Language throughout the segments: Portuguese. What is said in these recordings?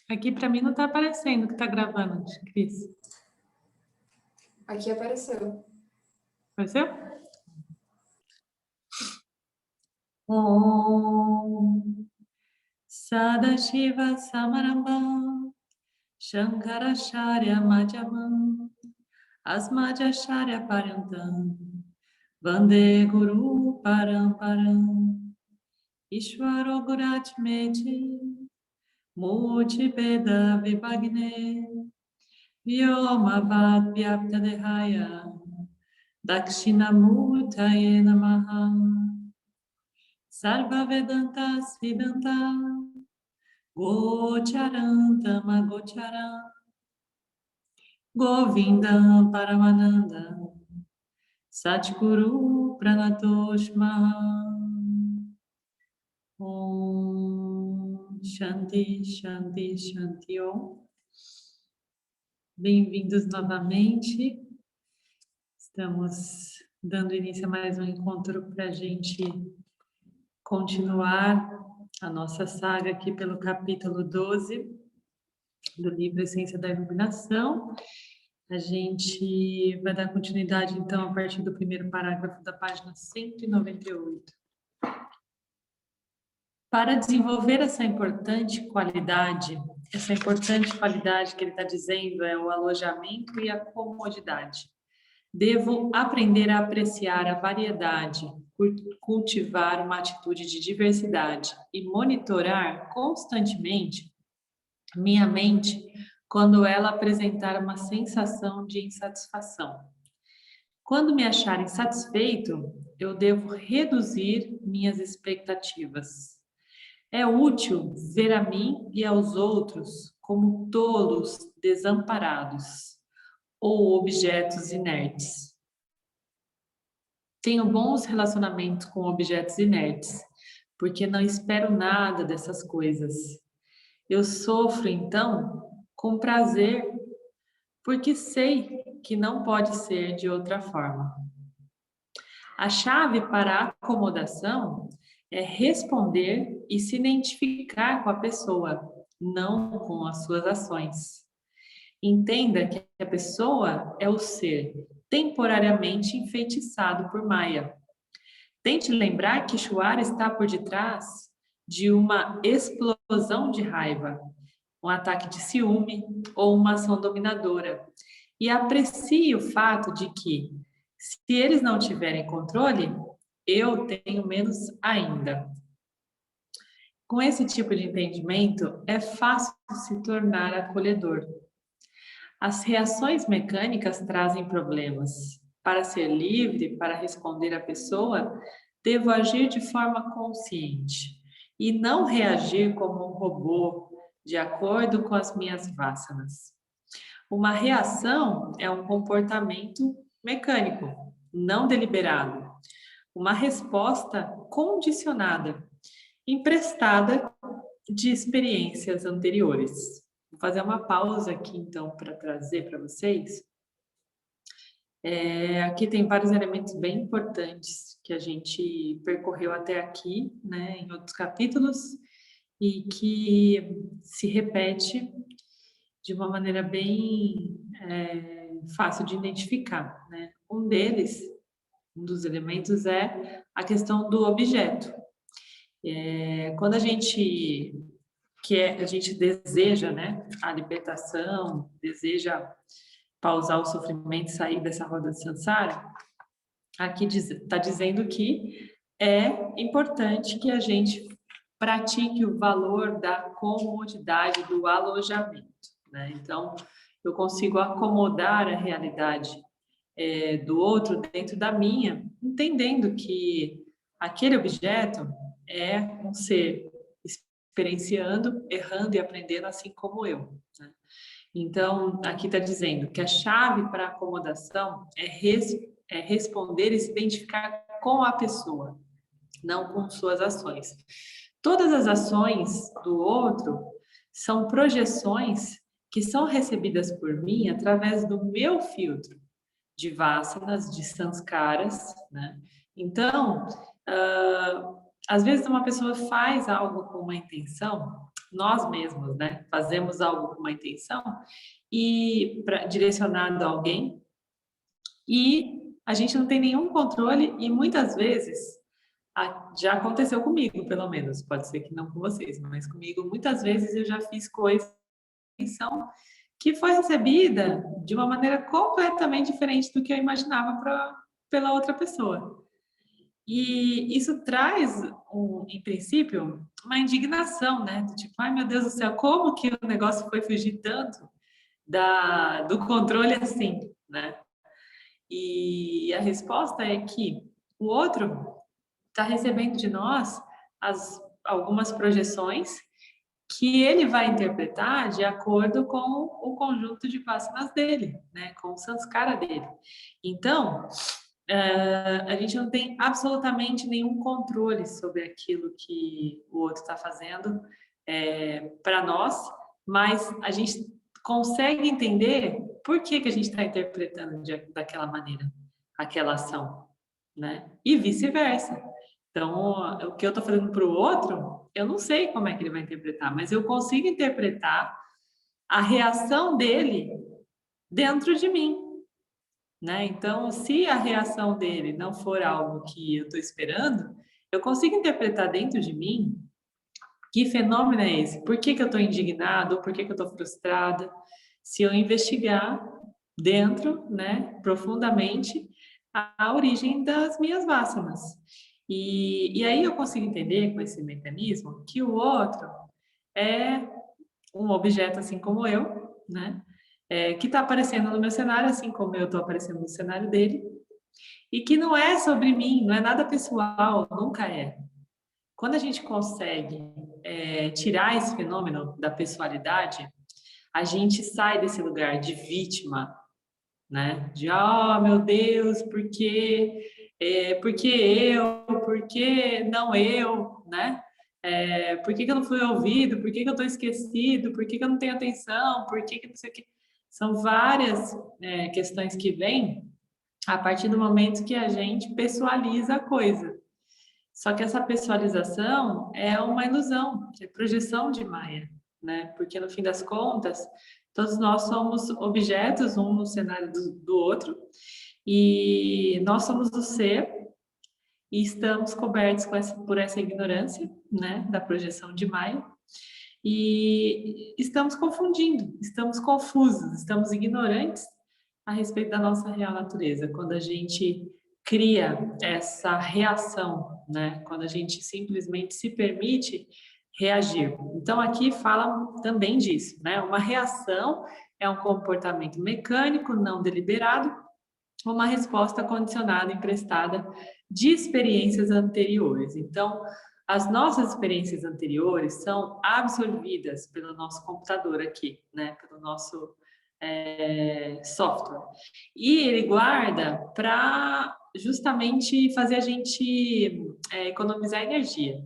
Aqui para mim não está aparecendo que está gravando, Cris. Aqui apareceu. Apareceu? Om Sadashiva Samarambam Shankaracharya Madhyamam Asmadhyacharya Parantam Vande Guru Paramparam Ishvaro Guratmeti Murti Veda Vibhagne Vyomavad Vyaptadehaya Dakshinamurtaye Namaha Sarva Vedanta Siddhanta Gocharantama Gocharam Govindam Paramananda Satguru Pranatoshma Om Shanti Shanti Shanti Om. Bem-vindos novamente. Estamos dando início a mais um encontro para a gente continuar a nossa saga aqui pelo capítulo 12 do livro Essência da Iluminação. A gente vai dar continuidade, então, a partir do primeiro parágrafo da página 198. Para desenvolver essa importante qualidade que ele está dizendo é o alojamento e a comodidade. Devo aprender a apreciar a variedade, cultivar uma atitude de diversidade e monitorar constantemente minha mente quando ela apresentar uma sensação de insatisfação. Quando me achar insatisfeito, eu devo reduzir minhas expectativas. É útil ver a mim e aos outros como tolos desamparados ou objetos inertes. Tenho bons relacionamentos com objetos inertes, porque não espero nada dessas coisas. Eu sofro, então, com prazer, porque sei que não pode ser de outra forma. A chave para a acomodação é responder e se identificar com a pessoa, não com as suas ações. Entenda que a pessoa é o ser temporariamente enfeitiçado por Maya. Tente lembrar que Ishvara está por detrás de uma explosão de raiva, um ataque de ciúme ou uma ação dominadora. E aprecie o fato de que, se eles não tiverem controle, eu tenho menos ainda. Com esse tipo de entendimento, é fácil se tornar acolhedor. As reações mecânicas trazem problemas. Para ser livre, para responder à pessoa, devo agir de forma consciente e não reagir como um robô, de acordo com as minhas vássanas. Uma reação é um comportamento mecânico, não deliberado. Uma resposta condicionada, emprestada de experiências anteriores. Vou fazer uma pausa aqui, então, para trazer para vocês. Aqui tem vários elementos bem importantes que a gente percorreu até aqui, né, em outros capítulos, e que se repete de uma maneira bem fácil de identificar, né? Um dos elementos é a questão do objeto. Quando a gente deseja, né, a libertação, deseja pausar o sofrimento e sair dessa roda de samsara, aqui está dizendo que é importante que a gente pratique o valor da comodidade do alojamento, né? Então, eu consigo acomodar a realidade do outro dentro da minha, entendendo que aquele objeto é um ser experienciando, errando e aprendendo assim como eu, né? Então, aqui está dizendo que a chave para a acomodação é responder e se identificar com a pessoa, não com suas ações. Todas as ações do outro são projeções que são recebidas por mim através do meu filtro de vasanas, de sanskaras, né? Então, às vezes uma pessoa faz algo com uma intenção, nós mesmos, né? Fazemos algo com uma intenção e direcionado a alguém e a gente não tem nenhum controle e muitas vezes já aconteceu comigo, pelo menos, pode ser que não com vocês, mas comigo muitas vezes eu já fiz coisas que foi recebida de uma maneira completamente diferente do que eu imaginava pela outra pessoa. E isso traz, em princípio, uma indignação, né? Tipo, ai meu Deus do céu, como que o negócio foi fugir tanto do controle assim, né? E a resposta é que o outro está recebendo de nós algumas projeções que ele vai interpretar de acordo com o conjunto de vasanas dele, né? Com o sanskara dele. Então, a gente não tem absolutamente nenhum controle sobre aquilo que o outro está fazendo para nós, mas a gente consegue entender por que a gente está interpretando daquela maneira aquela ação, né? E vice-versa. Então, o que eu estou fazendo para o outro, eu não sei como é que ele vai interpretar, mas eu consigo interpretar a reação dele dentro de mim, né? Então, se a reação dele não for algo que eu estou esperando, eu consigo interpretar dentro de mim que fenômeno é esse? Por que eu estou indignado? Por que eu estou frustrada? Se eu investigar dentro, né, profundamente, a origem das minhas vasanas. E aí eu consigo entender com esse mecanismo que o outro é um objeto assim como eu, né? Que está aparecendo no meu cenário, assim como eu estou aparecendo no cenário dele, e que não é sobre mim, não é nada pessoal, nunca é. Quando a gente consegue tirar esse fenômeno da pessoalidade, a gente sai desse lugar de vítima, né? De, oh, meu Deus, por que eu? Por que não eu? Né? Por que eu não fui ouvido? Por que eu estou esquecido? Por que eu não tenho atenção? Por que não sei o que? São várias questões que vêm a partir do momento que a gente pessoaliza a coisa. Só que essa pessoalização é uma ilusão, é projeção de Maia, né? Porque no fim das contas, todos nós somos objetos, um no cenário do outro, e nós somos o ser e estamos cobertos por essa ignorância, né? Da projeção de Maia, e estamos confundindo, estamos confusos, estamos ignorantes a respeito da nossa real natureza. Quando a gente cria essa reação, né? Quando a gente simplesmente se permite reagir. Então aqui fala também disso, né? Uma reação é um comportamento mecânico, não deliberado, uma resposta condicionada, emprestada de experiências anteriores. Então, as nossas experiências anteriores são absorvidas pelo nosso computador aqui, né? Pelo nosso software. E ele guarda para justamente fazer a gente economizar energia.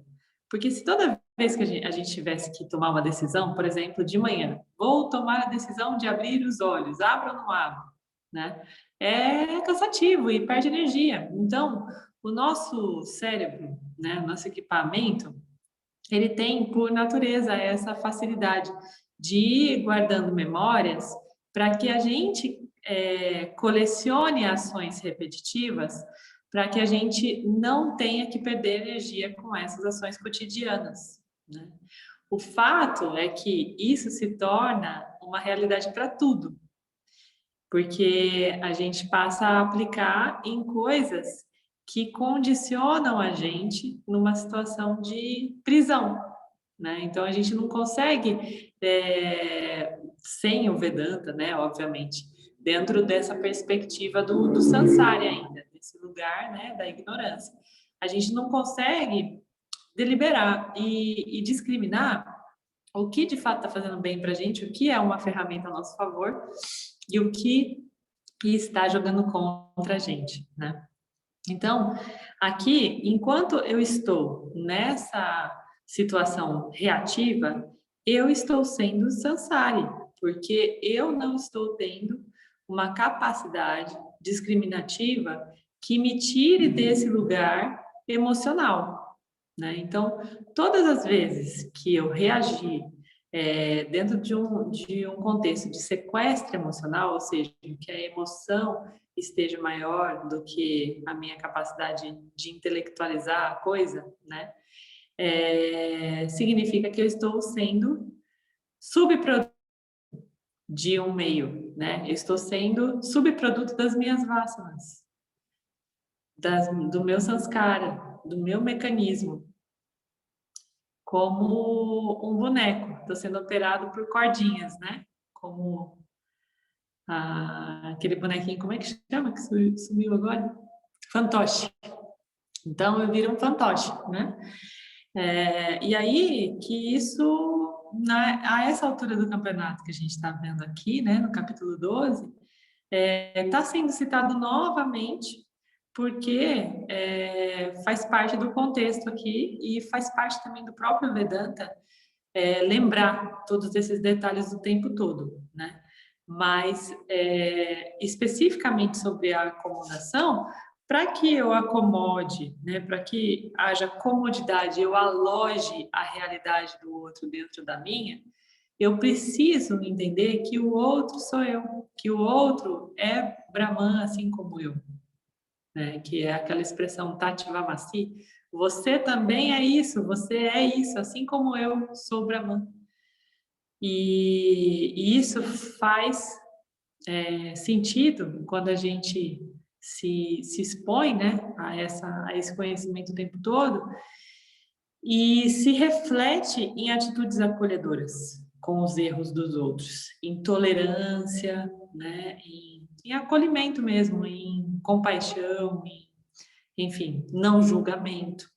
Porque se toda vez que a gente tivesse que tomar uma decisão, por exemplo, de manhã, vou tomar a decisão de abrir os olhos, abro ou não abro, né? É cansativo e perde energia. Então, o nosso cérebro, né, o nosso equipamento, ele tem, por natureza, essa facilidade de ir guardando memórias para que a gente colecione ações repetitivas, para que a gente não tenha que perder energia com essas ações cotidianas, né? O fato é que isso se torna uma realidade para tudo, porque a gente passa a aplicar em coisas que condicionam a gente numa situação de prisão, né? Então a gente não consegue, sem o Vedanta, né? Obviamente, dentro dessa perspectiva do Sansara ainda, desse lugar, né? Da ignorância, a gente não consegue deliberar e discriminar o que de fato está fazendo bem para a gente, o que é uma ferramenta a nosso favor e o que está jogando contra a gente, né? Então, aqui, enquanto eu estou nessa situação reativa, eu estou sendo Sansari, porque eu não estou tendo uma capacidade discriminativa que me tire desse lugar emocional, né? Então, todas as vezes que eu reagir dentro de um contexto de sequestro emocional, ou seja, que a emoção esteja maior do que a minha capacidade de intelectualizar a coisa, né? Significa que eu estou sendo subproduto de um meio, né? Eu estou sendo subproduto das minhas vássanas, do meu samskara, do meu mecanismo, como um boneco. Estou sendo operado por cordinhas, né? Como aquele bonequinho, como é que chama que sumiu agora? Fantoche. Então eu viro um fantoche, né? E aí que isso, a essa altura do campeonato que a gente está vendo aqui, né, no capítulo 12, está sendo citado novamente, porque faz parte do contexto aqui e faz parte também do próprio Vedanta lembrar todos esses detalhes o tempo todo, né? Mas especificamente sobre a acomodação, para que eu acomode, né, para que haja comodidade, eu aloje a realidade do outro dentro da minha, eu preciso entender que o outro sou eu, que o outro é Brahman assim como eu, né? Que é aquela expressão Tatvamasi. Você também é você é isso, assim como eu sou Brahman. E isso faz sentido quando a gente se expõe, né, a esse conhecimento o tempo todo e se reflete em atitudes acolhedoras com os erros dos outros, em tolerância, né, em acolhimento mesmo, em compaixão, enfim, não julgamento.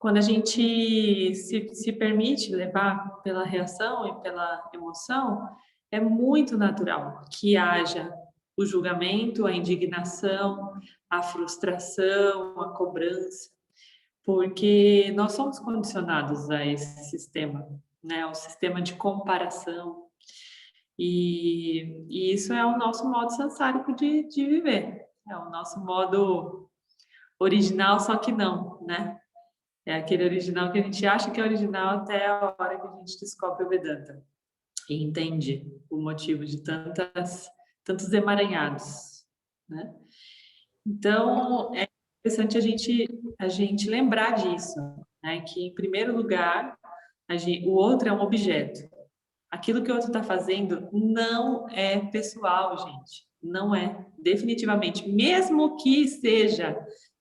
Quando a gente se permite levar pela reação e pela emoção, é muito natural que haja o julgamento, a indignação, a frustração, a cobrança, porque nós somos condicionados a esse sistema, né? O sistema de comparação. E isso é o nosso modo sansárico de viver. É o nosso modo original, só que não, né? É aquele original que a gente acha que é original até a hora que a gente descobre o Vedanta e entende o motivo de tantos emaranhados, né? Então, é interessante a gente lembrar disso, né? Que, em primeiro lugar, o outro é um objeto. Aquilo que o outro está fazendo não é pessoal, gente. Não é, definitivamente. Mesmo que seja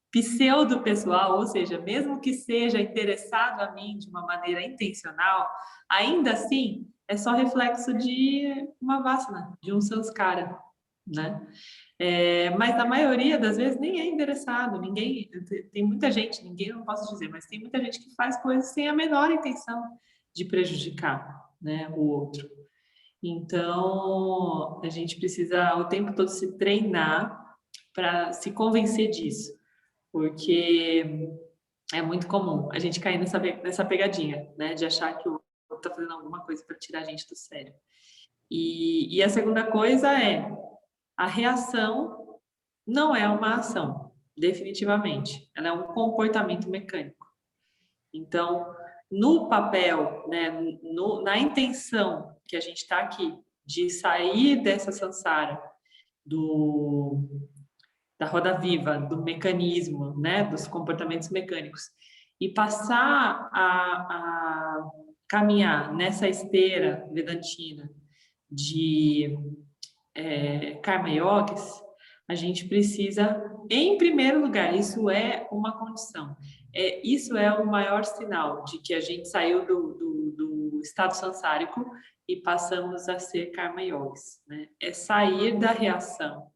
pseudo-pessoal, ou seja, mesmo que seja interessado a mim de uma maneira intencional, ainda assim é só reflexo de uma vasana, de um samskara, né? Mas a maioria das vezes nem é interessado, tem muita gente, ninguém não posso dizer, mas tem muita gente que faz coisas sem a menor intenção de prejudicar, né, o outro. Então, a gente precisa o tempo todo se treinar para se convencer disso, porque é muito comum a gente cair nessa pegadinha, né, de achar que o outro está fazendo alguma coisa para tirar a gente do sério. E a segunda coisa é a reação não é uma ação, definitivamente. Ela é um comportamento mecânico. Então, no papel, né, na intenção que a gente está aqui de sair dessa samsara, da roda viva, do mecanismo, né, dos comportamentos mecânicos, e passar a caminhar nessa esteira vedantina de karma yogis, a gente precisa, em primeiro lugar, isso é uma condição, isso é o maior sinal de que a gente saiu do estado sansárico e passamos a ser karma yogis, né? É sair da reação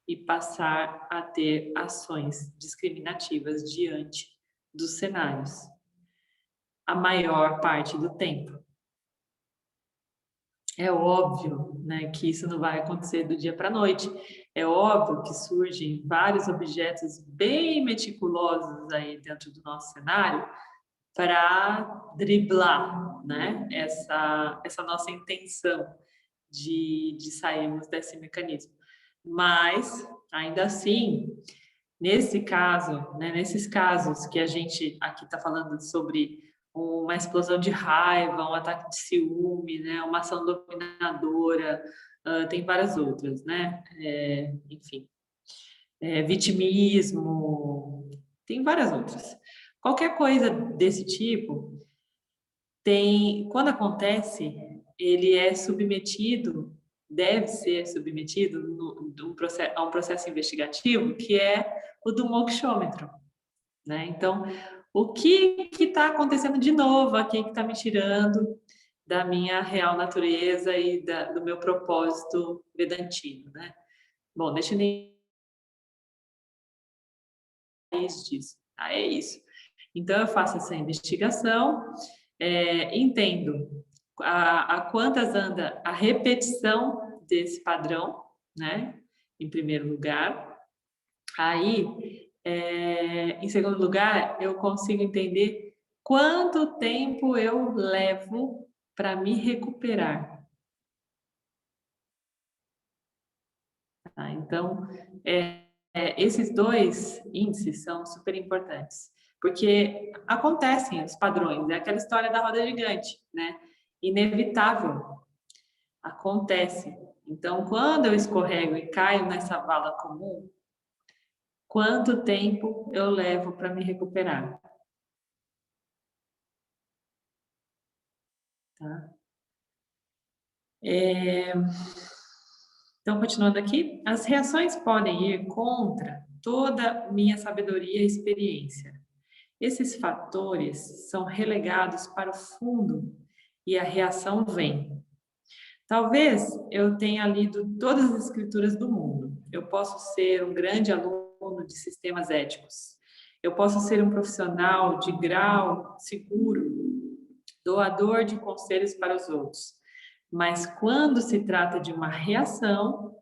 e passar a ter ações discriminativas diante dos cenários, a maior parte do tempo. É óbvio, né, que isso não vai acontecer do dia para a noite. É óbvio que surgem vários objetos bem meticulosos aí dentro do nosso cenário para driblar, né, essa nossa intenção de sairmos desse mecanismo. Mas, ainda assim, nesse caso, né, nesses casos que a gente aqui está falando sobre uma explosão de raiva, um ataque de ciúme, né? Uma ação dominadora, tem várias outras, né? Enfim, vitimismo, tem várias outras. Qualquer coisa desse tipo quando acontece, ele é submetido, deve ser submetido a um processo investigativo que é o do mokshômetro, né? Então, o que está acontecendo de novo aqui que está me tirando da minha real natureza e do meu propósito vedantino, né? Bom, deixa eu nem disso, tá? É isso. Então, eu faço essa investigação, entendo a quantas anda a repetição desse padrão, né? Em primeiro lugar. Aí, em segundo lugar, eu consigo entender quanto tempo eu levo para me recuperar. Tá? Então, esses dois índices são super importantes, porque acontecem os padrões, é aquela história da roda gigante, né? Inevitável, acontece. Então, quando eu escorrego e caio nessa vala comum, quanto tempo eu levo para me recuperar? Tá? Então, continuando aqui, as reações podem ir contra toda minha sabedoria e experiência. Esses fatores são relegados para o fundo e a reação vem. Talvez eu tenha lido todas as escrituras do mundo. Eu posso ser um grande aluno de sistemas éticos. Eu posso ser um profissional de grau seguro, doador de conselhos para os outros. Mas quando se trata de uma reação,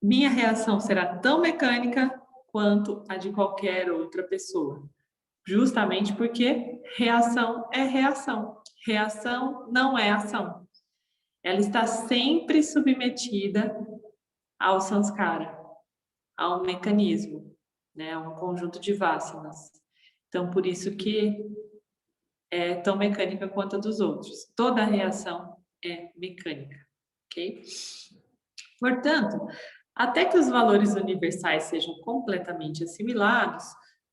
minha reação será tão mecânica quanto a de qualquer outra pessoa. Justamente porque reação é reação. Reação não é ação. Ela está sempre submetida ao samskara, a um mecanismo, né, a um conjunto de vasanas. Então, por isso que é tão mecânica quanto a dos outros. Toda reação é mecânica, ok? Portanto, até que os valores universais sejam completamente assimilados,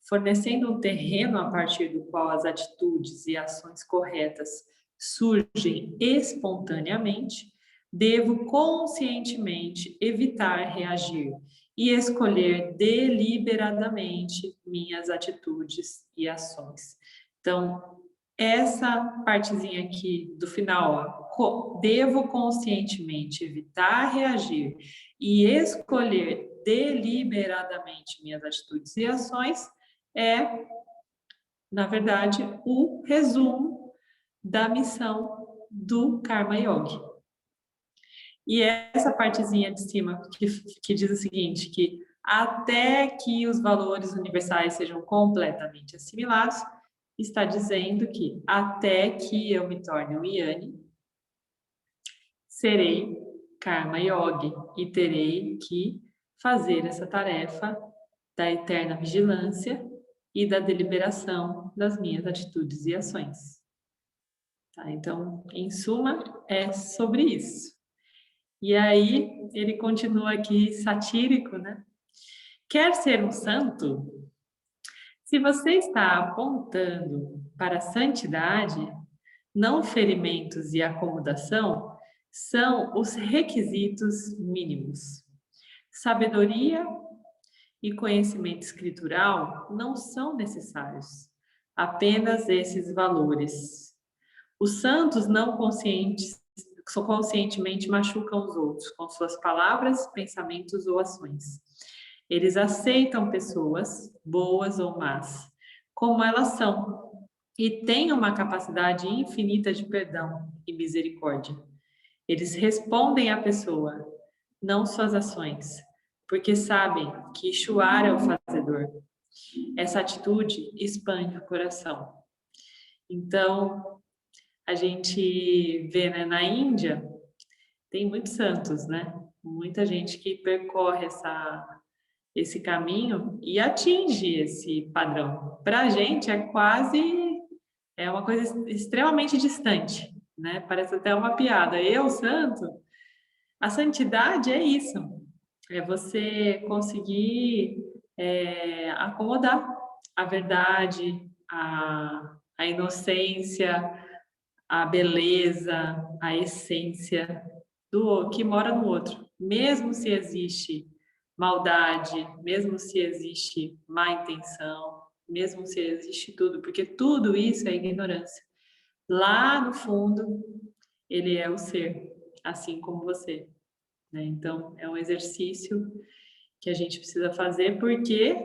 fornecendo um terreno a partir do qual as atitudes e ações corretas surgem espontaneamente, devo conscientemente evitar reagir e escolher deliberadamente minhas atitudes e ações. Então, essa partezinha aqui do final, ó, devo conscientemente evitar reagir e escolher deliberadamente minhas atitudes e ações, na verdade, o resumo da missão do Karma Yogi. E essa partezinha de cima que diz o seguinte, que até que os valores universais sejam completamente assimilados, está dizendo que até que eu me torne um Yanni, serei Karma Yogi e terei que fazer essa tarefa da eterna vigilância e da deliberação das minhas atitudes e ações. Tá? Então, em suma, é sobre isso. E aí, ele continua aqui satírico, né? Quer ser um santo? Se você está apontando para a santidade, não ferimentos e acomodação são os requisitos mínimos. Sabedoria e conhecimento escritural não são necessários, apenas esses valores. Os santos não conscientemente machucam os outros com suas palavras, pensamentos ou ações. Eles aceitam pessoas, boas ou más, como elas são, e têm uma capacidade infinita de perdão e misericórdia. Eles respondem à pessoa, não suas ações, porque sabem que chuar é o fazedor. Essa atitude expande o coração. Então, a gente vê, né, na Índia, tem muitos santos, né? Muita gente que percorre esse caminho e atinge esse padrão. Para a gente é quase é uma coisa extremamente distante, né? Parece até uma piada. Eu, santo, a santidade é isso, é você conseguir acomodar a verdade, a inocência, a beleza, a essência do que mora no outro, mesmo se existe maldade, mesmo se existe má intenção, mesmo se existe tudo, porque tudo isso é ignorância. Lá no fundo, ele é o ser, assim como você, né? Então, é um exercício que a gente precisa fazer porque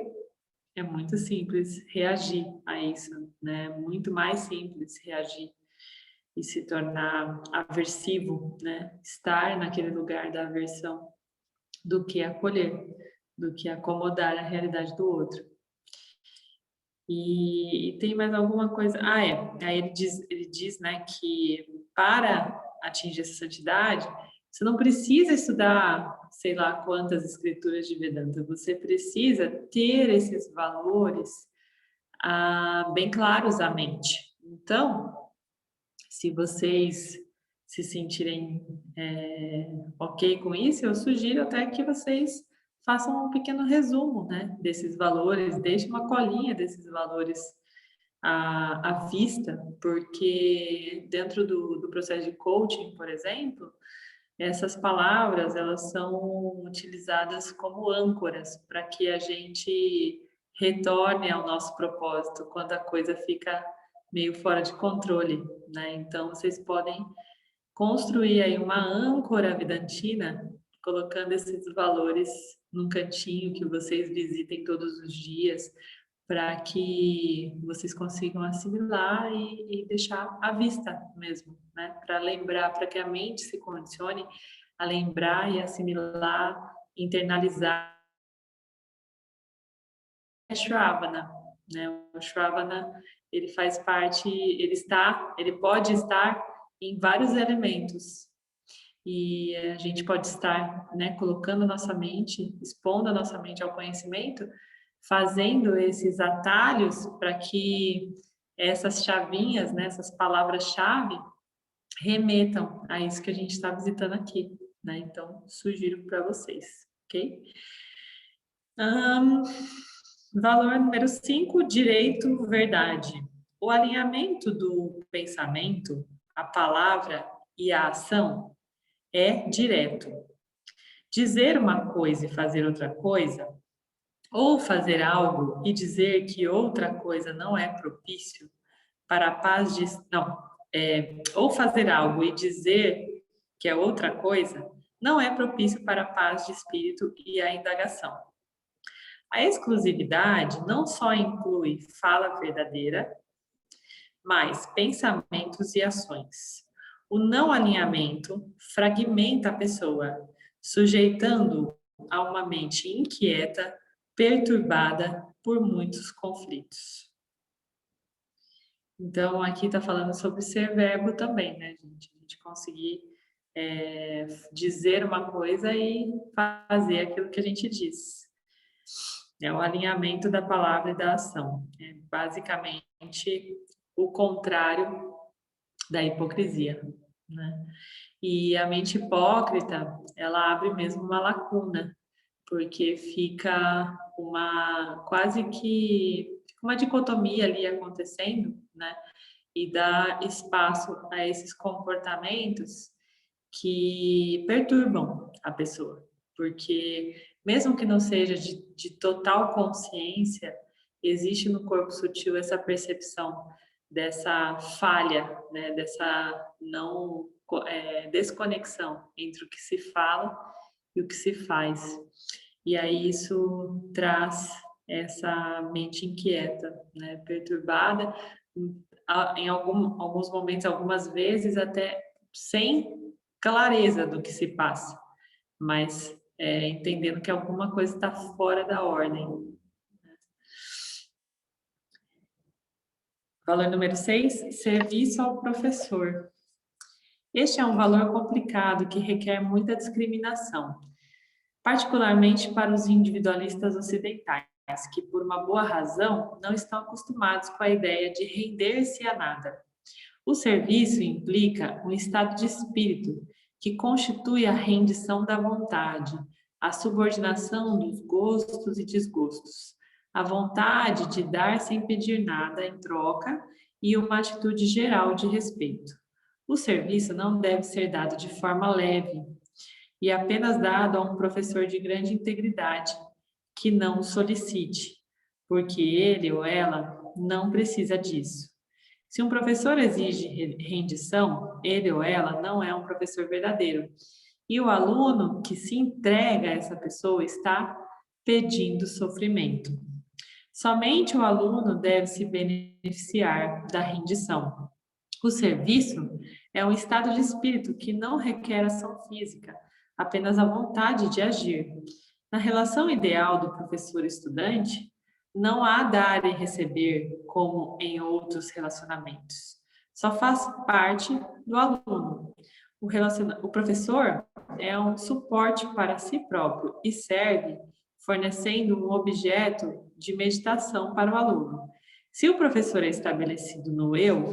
é muito simples reagir a isso, né? Muito mais simples reagir e se tornar aversivo, né? Estar naquele lugar da aversão do que acolher, do que acomodar a realidade do outro. E tem mais alguma coisa? Aí ele diz, né, que para atingir essa santidade, você não precisa estudar, sei lá, quantas escrituras de Vedanta, você precisa ter esses valores bem claros à mente. Então, se vocês se sentirem ok com isso, eu sugiro até que vocês façam um pequeno resumo, né, desses valores, deixe uma colinha desses valores à vista, porque dentro do processo de coaching, por exemplo, essas palavras elas são utilizadas como âncoras para que a gente retorne ao nosso propósito quando a coisa fica meio fora de controle, né? Então vocês podem construir aí uma âncora vidantina, colocando esses valores num cantinho que vocês visitem todos os dias, para que vocês consigam assimilar e deixar à vista mesmo, né? Para lembrar, para que a mente se condicione a lembrar e assimilar, internalizar Shravana, né? O Shravana, ele faz parte, ele pode estar em vários elementos. E a gente pode estar, né, colocando a nossa mente, expondo a nossa mente ao conhecimento, fazendo esses atalhos para que essas chavinhas, né, essas palavras-chave, remetam a isso que a gente está visitando aqui, né? Então, sugiro para vocês, ok? Valor número 5, direito, verdade. O alinhamento do pensamento, a palavra e a ação é direto. Dizer uma coisa e fazer outra coisa, ou fazer algo e dizer que outra coisa não é propício para a paz de... Não, ou fazer algo e dizer que é outra coisa, não é propício para a paz de espírito e a indagação. A exclusividade não só inclui fala verdadeira, mas pensamentos e ações. O não alinhamento fragmenta a pessoa, sujeitando a uma mente inquieta, perturbada por muitos conflitos. Então, aqui está falando sobre ser verbo também, né, gente? A gente conseguir dizer uma coisa e fazer aquilo que a gente diz. É o alinhamento da palavra e da ação. É basicamente o contrário da hipocrisia, né? E a mente hipócrita, ela abre mesmo uma lacuna, porque fica quase que uma dicotomia ali acontecendo, né? E dá espaço a esses comportamentos que perturbam a pessoa, porque mesmo que não seja de total consciência, existe no corpo sutil essa percepção dessa falha, né, dessa não desconexão entre o que se fala e o que se faz. E aí isso traz essa mente inquieta, né, perturbada, em alguns momentos, algumas vezes até sem clareza do que se passa, mas entendendo que alguma coisa está fora da ordem. Valor número 6, serviço ao professor. Este é um valor complicado que requer muita discriminação, particularmente para os individualistas ocidentais. que, por uma boa razão, não estão acostumados com a ideia de render-se a nada. O serviço implica um estado de espírito que constitui a rendição da vontade, a subordinação dos gostos e desgostos, a vontade de dar sem pedir nada em troca e uma atitude geral de respeito. O serviço não deve ser dado de forma leve e apenas dado a um professor de grande integridade que não o solicite, porque ele ou ela não precisa disso. Se um professor exige rendição, ele ou ela não é um professor verdadeiro. E o aluno que se entrega a essa pessoa está pedindo sofrimento. Somente o aluno deve se beneficiar da rendição. O serviço é um estado de espírito que não requer ação física, apenas a vontade de agir. Na relação ideal do professor-estudante, não há dar e receber como em outros relacionamentos. Só faz parte do aluno. O professor é um suporte para si próprio e serve fornecendo um objeto de meditação para o aluno. Se o professor é estabelecido no eu,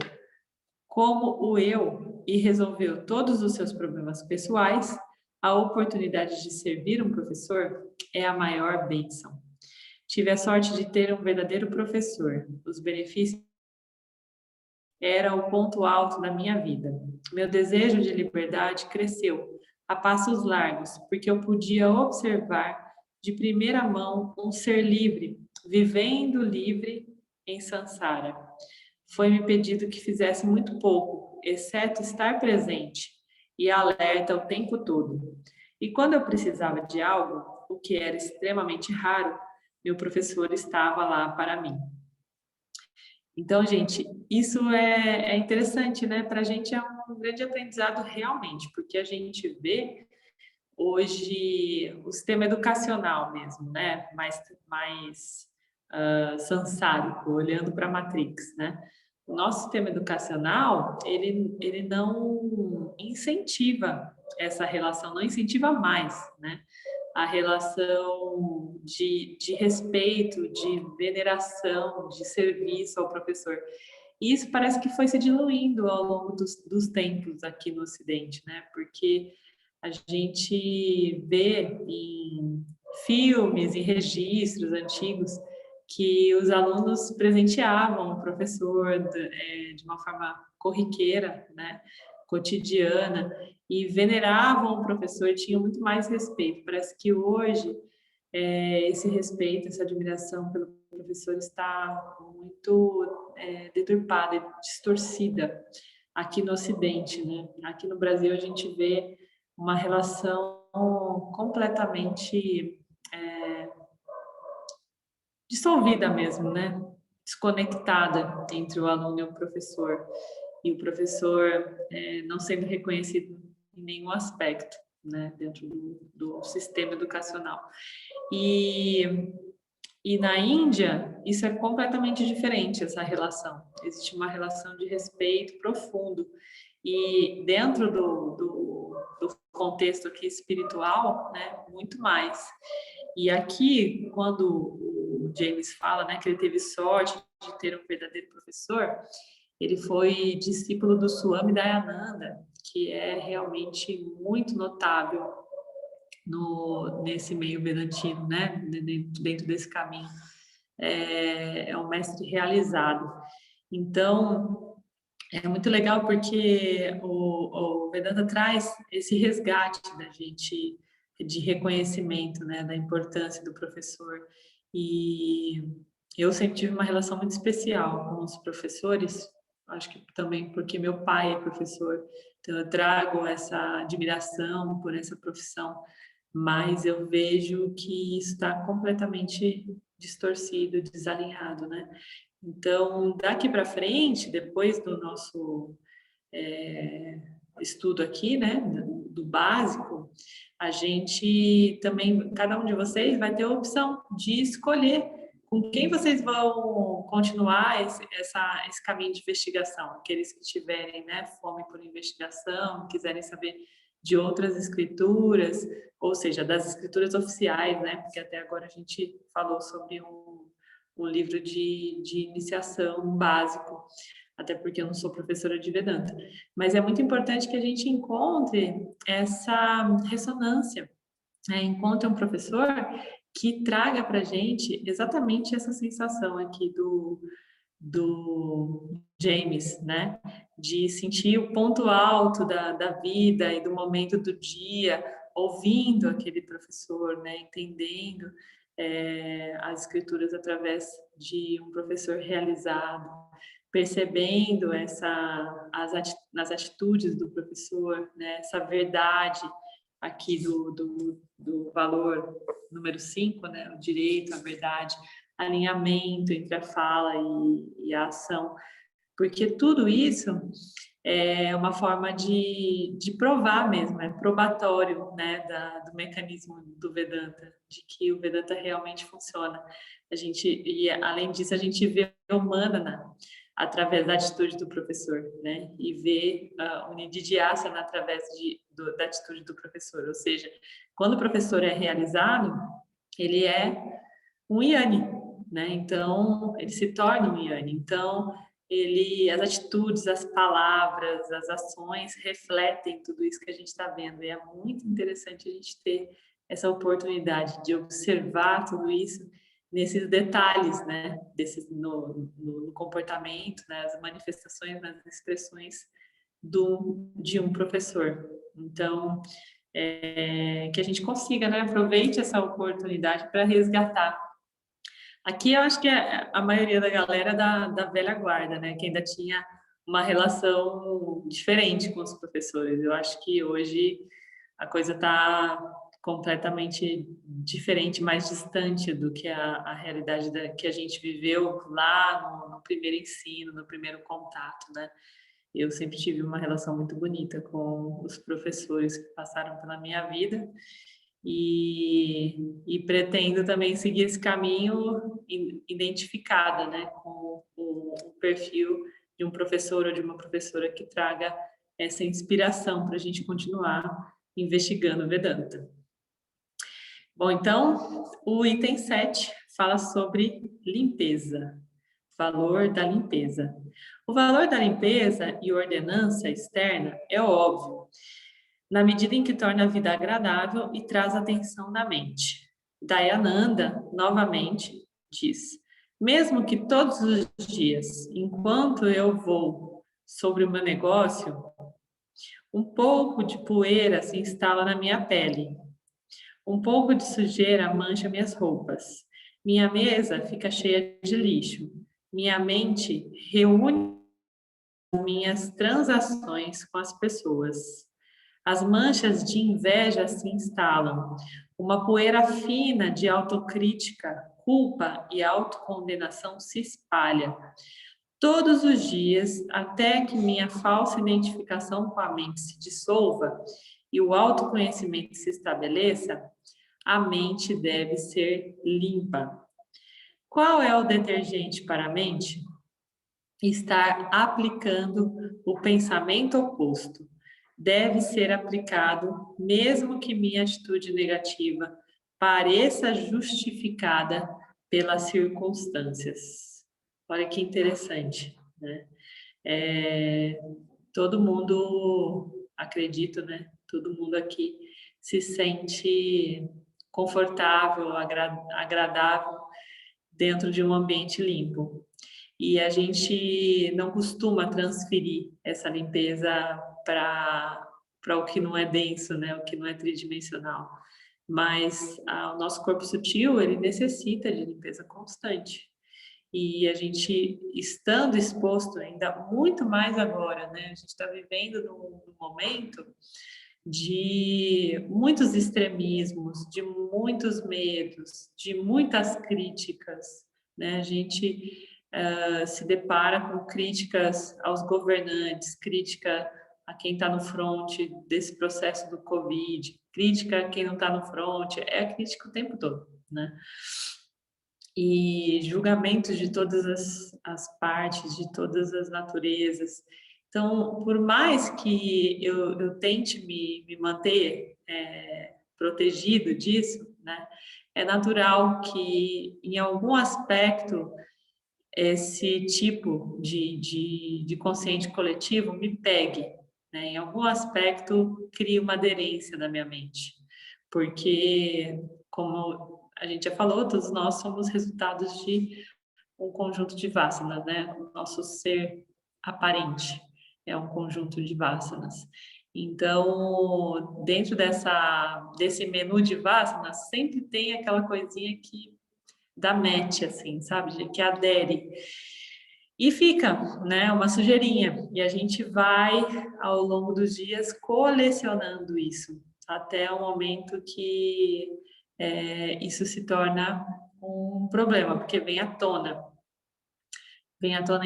como o eu, e resolveu todos os seus problemas pessoais, a oportunidade de servir um professor é a maior bênção. Tive a sorte de ter um verdadeiro professor. Os benefícios era o ponto alto da minha vida. Meu desejo de liberdade cresceu a passos largos, porque eu podia observar de primeira mão um ser livre, vivendo livre em Sansara. Foi-me pedido que fizesse muito pouco, exceto estar presente e alerta o tempo todo. E quando eu precisava de algo, o que era extremamente raro, meu professor estava lá para mim. Então, gente, isso é interessante, né? Para a gente é um grande aprendizado realmente, porque a gente vê hoje o sistema educacional mesmo, né? Mais sansárico, olhando para a Matrix, né? O nosso sistema educacional, ele não incentiva essa relação, não incentiva mais, né? A relação de respeito, de veneração, de serviço ao professor. E isso parece que foi se diluindo ao longo dos tempos aqui no Ocidente, né? Porque a gente vê em filmes e registros antigos que os alunos presenteavam o professor de uma forma corriqueira, né, cotidiana, e veneravam o professor e tinham muito mais respeito. Parece que hoje esse respeito, essa admiração pelo professor está muito deturpada e distorcida aqui no Ocidente, né? Aqui no Brasil a gente vê uma relação completamente dissolvida mesmo, né? Desconectada entre o aluno e o professor. E o professor não sendo reconhecido em nenhum aspecto, né? Dentro do sistema educacional. E na Índia, isso é completamente diferente, essa relação. Existe uma relação de respeito profundo. E dentro do contexto aqui espiritual, né, muito mais. E aqui, quando o James fala, né, que ele teve sorte de ter um verdadeiro professor, ele foi discípulo do Swami Dayananda, que é realmente muito notável nesse meio vedantino, né, dentro desse caminho. É um mestre realizado. Então, é muito legal porque o Vedanta traz esse resgate da gente de reconhecimento, né, da importância do professor. E eu sempre tive uma relação muito especial com os professores, acho que também porque meu pai é professor, então eu trago essa admiração por essa profissão, mas eu vejo que isso está completamente distorcido, desalinhado, né? Então, daqui para frente, depois do nosso estudo aqui, né, do básico, a gente também, cada um de vocês vai ter a opção de escolher com quem vocês vão continuar esse caminho de investigação. Aqueles que tiverem, né, fome por investigação, quiserem saber de outras escrituras, ou seja, das escrituras oficiais, né? Porque até agora a gente falou sobre um livro de iniciação básico, até porque eu não sou professora de Vedanta. Mas é muito importante que a gente encontre essa ressonância, né? Encontre um professor que traga para a gente exatamente essa sensação aqui do James, né? De sentir o ponto alto da vida e do momento do dia, ouvindo aquele professor, né? Entendendo as escrituras através de um professor realizado, percebendo nas atitudes do professor, né? Essa verdade aqui do valor número 5, né? O direito, a verdade, alinhamento entre a fala e a ação, porque tudo isso é uma forma de provar mesmo, é probatório, né, do mecanismo do Vedanta, de que o Vedanta realmente funciona. E além disso, a gente vê o Manana através da atitude do professor, né, e vê o Nididhyasana através da atitude do professor, ou seja, quando o professor é realizado, ele é um Yanni, né? Então, ele se torna um Yanni. Então, as atitudes, as palavras, as ações refletem tudo isso que a gente está vendo. E é muito interessante a gente ter essa oportunidade de observar tudo isso nesses detalhes, né? No comportamento, né? As manifestações, nas expressões de um professor. Então, que a gente consiga, né? Aproveite essa oportunidade para resgatar. Aqui eu acho que a maioria da galera da velha guarda, né? Que ainda tinha uma relação diferente com os professores. Eu acho que hoje a coisa está completamente diferente, mais distante do que a realidade que a gente viveu lá no primeiro ensino, no primeiro contato, né? Eu sempre tive uma relação muito bonita com os professores que passaram pela minha vida e pretendo também seguir esse caminho identificada, né, com o perfil de um professor ou de uma professora que traga essa inspiração para a gente continuar investigando Vedanta. Bom, então, o item 7 fala sobre limpeza, valor da limpeza. O valor da limpeza e ordenança externa é óbvio, na medida em que torna a vida agradável e traz atenção na mente. Dayananda, novamente, diz: mesmo que todos os dias, enquanto eu vou sobre o meu negócio, um pouco de poeira se instala na minha pele, um pouco de sujeira mancha minhas roupas, minha mesa fica cheia de lixo, minha mente reúne minhas transações com as pessoas. As manchas de inveja se instalam, uma poeira fina de autocrítica, culpa e autocondenação se espalha. Todos os dias, até que minha falsa identificação com a mente se dissolva e o autoconhecimento se estabeleça, a mente deve ser limpa. Qual é o detergente para a mente? Estar aplicando o pensamento oposto. Deve ser aplicado, mesmo que minha atitude negativa pareça justificada pelas circunstâncias. Olha que interessante, né? Todo mundo, acredito, né? Todo mundo aqui se sente confortável, agradável dentro de um ambiente limpo. E a gente não costuma transferir essa limpeza para o que não é denso, né? O que não é tridimensional. Mas o nosso corpo sutil, ele necessita de limpeza constante. E a gente, estando exposto ainda muito mais agora, né? A gente está vivendo num momento de muitos extremismos, de muitos medos, de muitas críticas, né? A gente se depara com críticas aos governantes, crítica a quem está no fronte desse processo do Covid, crítica a quem não está no fronte, é crítica o tempo todo, né? E julgamentos de todas as partes, de todas as naturezas. Então, por mais que eu tente me manter protegido disso, né, é natural que, em algum aspecto, esse tipo de consciente coletivo me pegue, né? Em algum aspecto, cria uma aderência na minha mente. Porque, como a gente já falou, todos nós somos resultados de um conjunto de vasanas, né? O nosso ser aparente é um conjunto de vasanas. Então, dentro desse menu de vasanas, sempre tem aquela coisinha que dá match, assim, sabe? Que adere. E fica, né? Uma sujeirinha. E a gente vai, ao longo dos dias, colecionando isso, até o momento que isso se torna um problema, porque vem à tona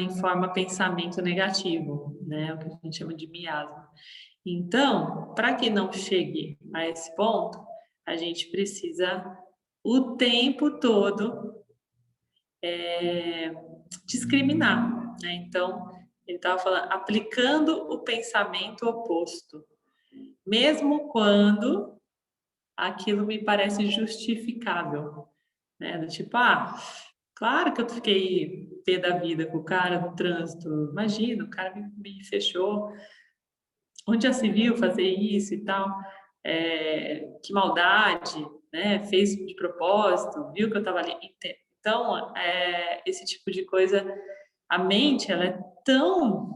em forma pensamento negativo, né? O que a gente chama de miasma. Então, para que não chegue a esse ponto, a gente precisa o tempo todo discriminar, né? Então, ele estava falando, aplicando o pensamento oposto, mesmo quando aquilo me parece justificável, né? Do tipo, claro que eu fiquei pé da vida com o cara no trânsito. Imagina, o cara me fechou. Onde já se viu fazer isso e tal? Que maldade, né? Fez de propósito, viu que eu estava ali. Então, esse tipo de coisa, a mente, ela é tão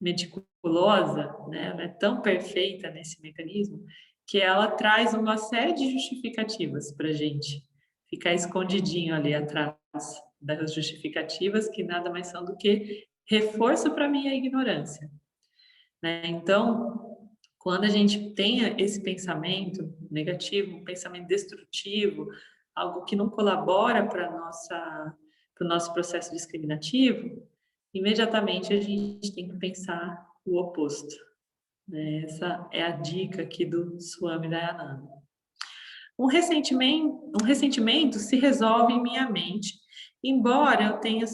meticulosa, né? Ela é tão perfeita nesse mecanismo que ela traz uma série de justificativas para a gente ficar escondidinho ali atrás das justificativas que nada mais são do que reforço para minha ignorância, né? Então, quando a gente tem esse pensamento negativo, um pensamento destrutivo, algo que não colabora para o nosso processo discriminativo, imediatamente a gente tem que pensar o oposto, né? Essa é a dica aqui do Swami Dayananda. Um ressentimento se resolve em minha mente, embora eu tenha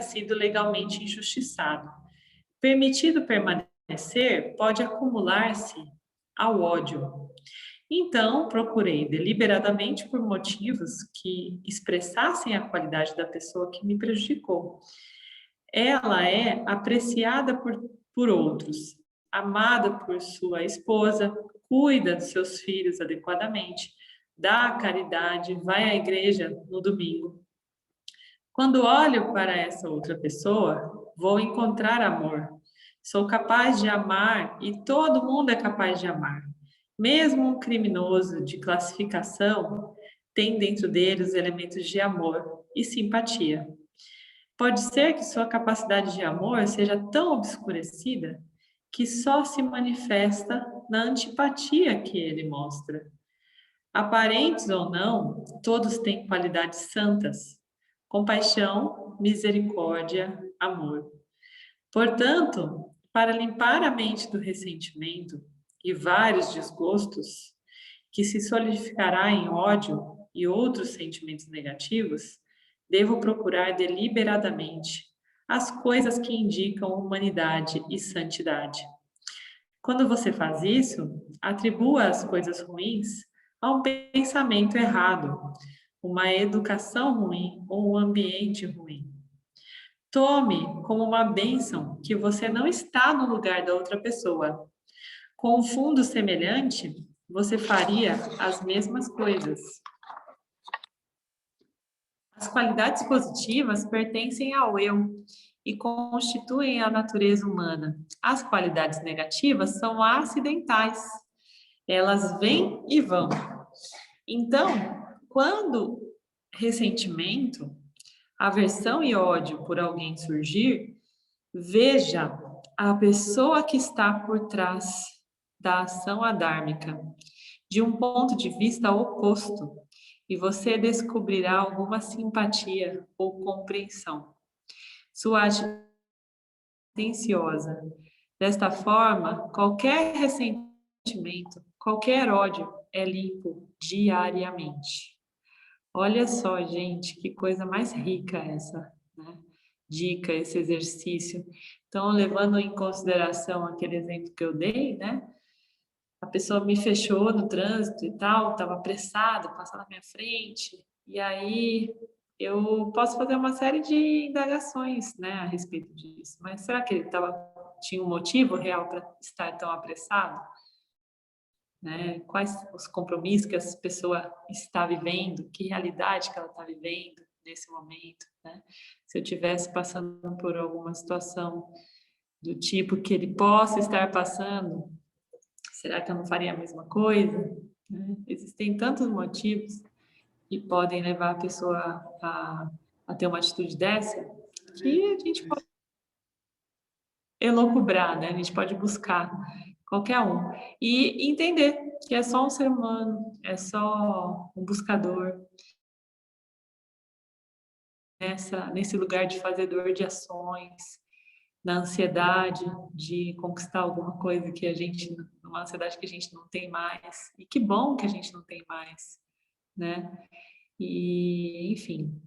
sido legalmente injustiçado. Permitido permanecer, pode acumular-se ao ódio. Então, procurei deliberadamente por motivos que expressassem a qualidade da pessoa que me prejudicou. Ela é apreciada por outros, amada por sua esposa, cuida dos seus filhos adequadamente, dá caridade, vai à igreja no domingo. Quando olho para essa outra pessoa, vou encontrar amor. Sou capaz de amar e todo mundo é capaz de amar. Mesmo um criminoso de classificação tem dentro dele os elementos de amor e simpatia. Pode ser que sua capacidade de amor seja tão obscurecida que só se manifesta na antipatia que ele mostra. Aparentes ou não, todos têm qualidades santas: compaixão, misericórdia, amor. Portanto, para limpar a mente do ressentimento e vários desgostos, que se solidificará em ódio e outros sentimentos negativos, devo procurar deliberadamente as coisas que indicam humanidade e santidade. Quando você faz isso, atribua as coisas ruins a um pensamento errado, uma educação ruim ou um ambiente ruim. Tome como uma bênção que você não está no lugar da outra pessoa. Com um fundo semelhante, você faria as mesmas coisas. As qualidades positivas pertencem ao eu e constituem a natureza humana. As qualidades negativas são acidentais. Elas vêm e vão. Então, quando ressentimento, aversão e ódio por alguém surgir, veja a pessoa que está por trás da ação adármica, de um ponto de vista oposto, e você descobrirá alguma simpatia ou compreensão. Sua atitude é atenciosa. Desta forma, qualquer ressentimento, qualquer ódio é limpo diariamente. Olha só, gente, que coisa mais rica essa, né? Dica, esse exercício. Então, levando em consideração aquele exemplo que eu dei, né? A pessoa me fechou no trânsito e tal, estava apressada, passar na minha frente, e aí eu posso fazer uma série de indagações, né, a respeito disso. Mas será que ele tinha um motivo real para estar tão apressado? Né? Quais os compromissos que essa pessoa está vivendo? Que realidade que ela está vivendo nesse momento? Né? Se eu estivesse passando por alguma situação do tipo que ele possa estar passando, será que eu não faria a mesma coisa? Né? Existem tantos motivos que podem levar a pessoa a ter uma atitude dessa que a gente pode elocubrar, né? A gente pode buscar qualquer um e entender que é só um ser humano, é só um buscador nesse lugar de fazedor de ações, na ansiedade de conquistar alguma coisa que a gente, uma ansiedade que a gente não tem mais, e que bom que a gente não tem mais, né? E, enfim,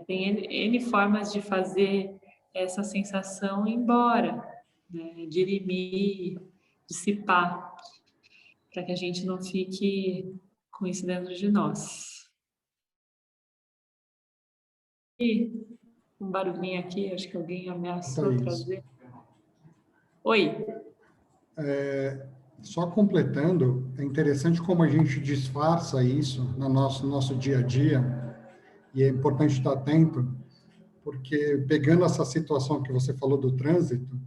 tem N formas de fazer essa sensação ir embora, né? Dirimir, dissipar, para que a gente não fique com isso dentro de nós. E um barulhinho aqui, acho que alguém ameaçou trazer. Oi. Só completando, é interessante como a gente disfarça isso no nosso dia a dia, e é importante estar atento, porque pegando essa situação que você falou do trânsito,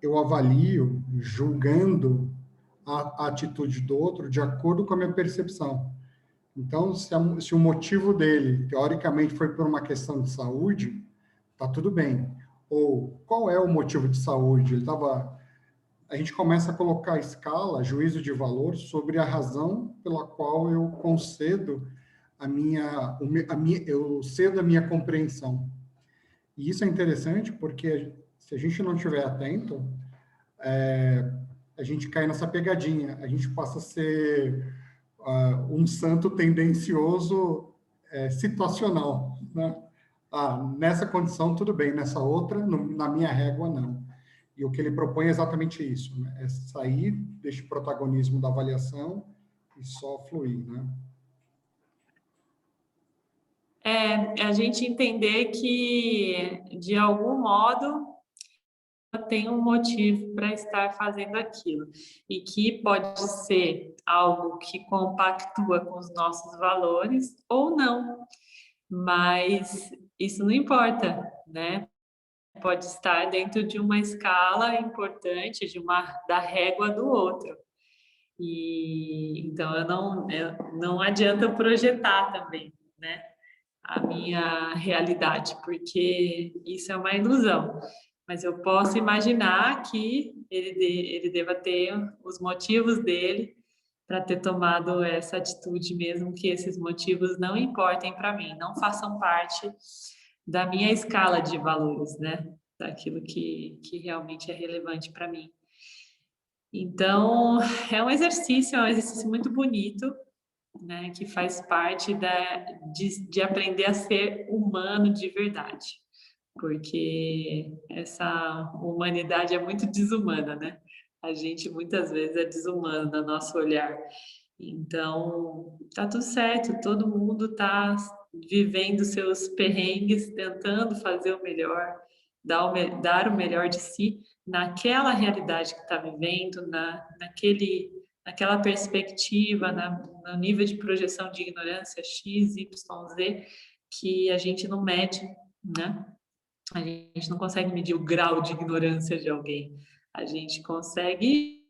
eu avalio julgando a atitude do outro de acordo com a minha percepção. Então, se o motivo dele, teoricamente, foi por uma questão de saúde, tá tudo bem. Ou qual é o motivo de saúde? A gente começa a colocar a escala, juízo de valor, sobre a razão pela qual eu concedo eu cedo a minha compreensão. E isso é interessante porque se a gente não estiver atento, a gente cai nessa pegadinha, a gente passa a ser um santo tendencioso situacional, né? Nessa condição tudo bem, nessa outra, na minha régua não. E o que ele propõe é exatamente isso, né? É sair deste protagonismo da avaliação e só fluir, né? A gente entender que, de algum modo, tem um motivo para estar fazendo aquilo e que pode ser algo que compactua com os nossos valores ou não, mas isso não importa, né? Pode estar dentro de uma escala importante, da régua do outro. E então não adianta eu projetar também, né? A minha realidade, porque isso é uma ilusão. Mas eu posso imaginar que ele deva ter os motivos dele para ter tomado essa atitude, mesmo que esses motivos não importem para mim, não façam parte da minha escala de valores, né? Daquilo que realmente é relevante para mim. Então, é um exercício muito bonito, né, que faz parte de aprender a ser humano de verdade, porque essa humanidade é muito desumana, né? A gente muitas vezes é desumano no nosso olhar. Então, tá tudo certo, todo mundo tá vivendo seus perrengues, tentando fazer o melhor, dar o melhor de si naquela realidade que está vivendo, naquela perspectiva, no nível de projeção de ignorância X, Y, Z, que a gente não mede, né? A gente não consegue medir o grau de ignorância de alguém. A gente consegue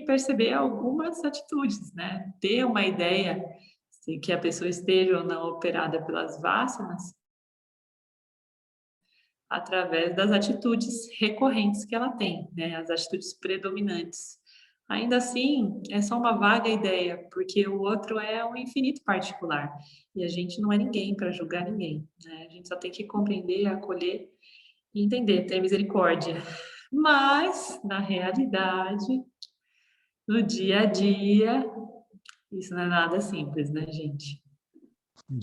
perceber algumas atitudes, né? Ter uma ideia se que a pessoa esteja ou não operada pelas vássanas através das atitudes recorrentes que ela tem, né? As atitudes predominantes. Ainda assim, é só uma vaga ideia, porque o outro é um infinito particular e a gente não é ninguém para julgar ninguém, né? A gente só tem que compreender, acolher e entender, ter misericórdia. Mas, na realidade, no dia a dia, isso não é nada simples, né, gente?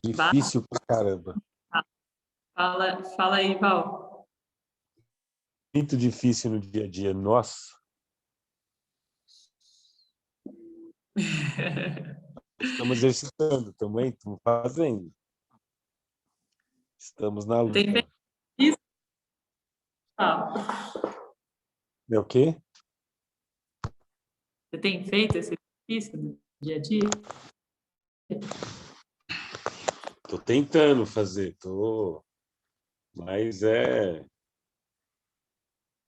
Difícil pra caramba. Fala aí, Val. muito difícil no dia a dia. Nossa, estamos exercitando também, estamos fazendo. Estamos na Tem luta. feito isso? Ah, É o quê? você tem feito esse exercício no dia a dia? Estou tentando fazer, mas é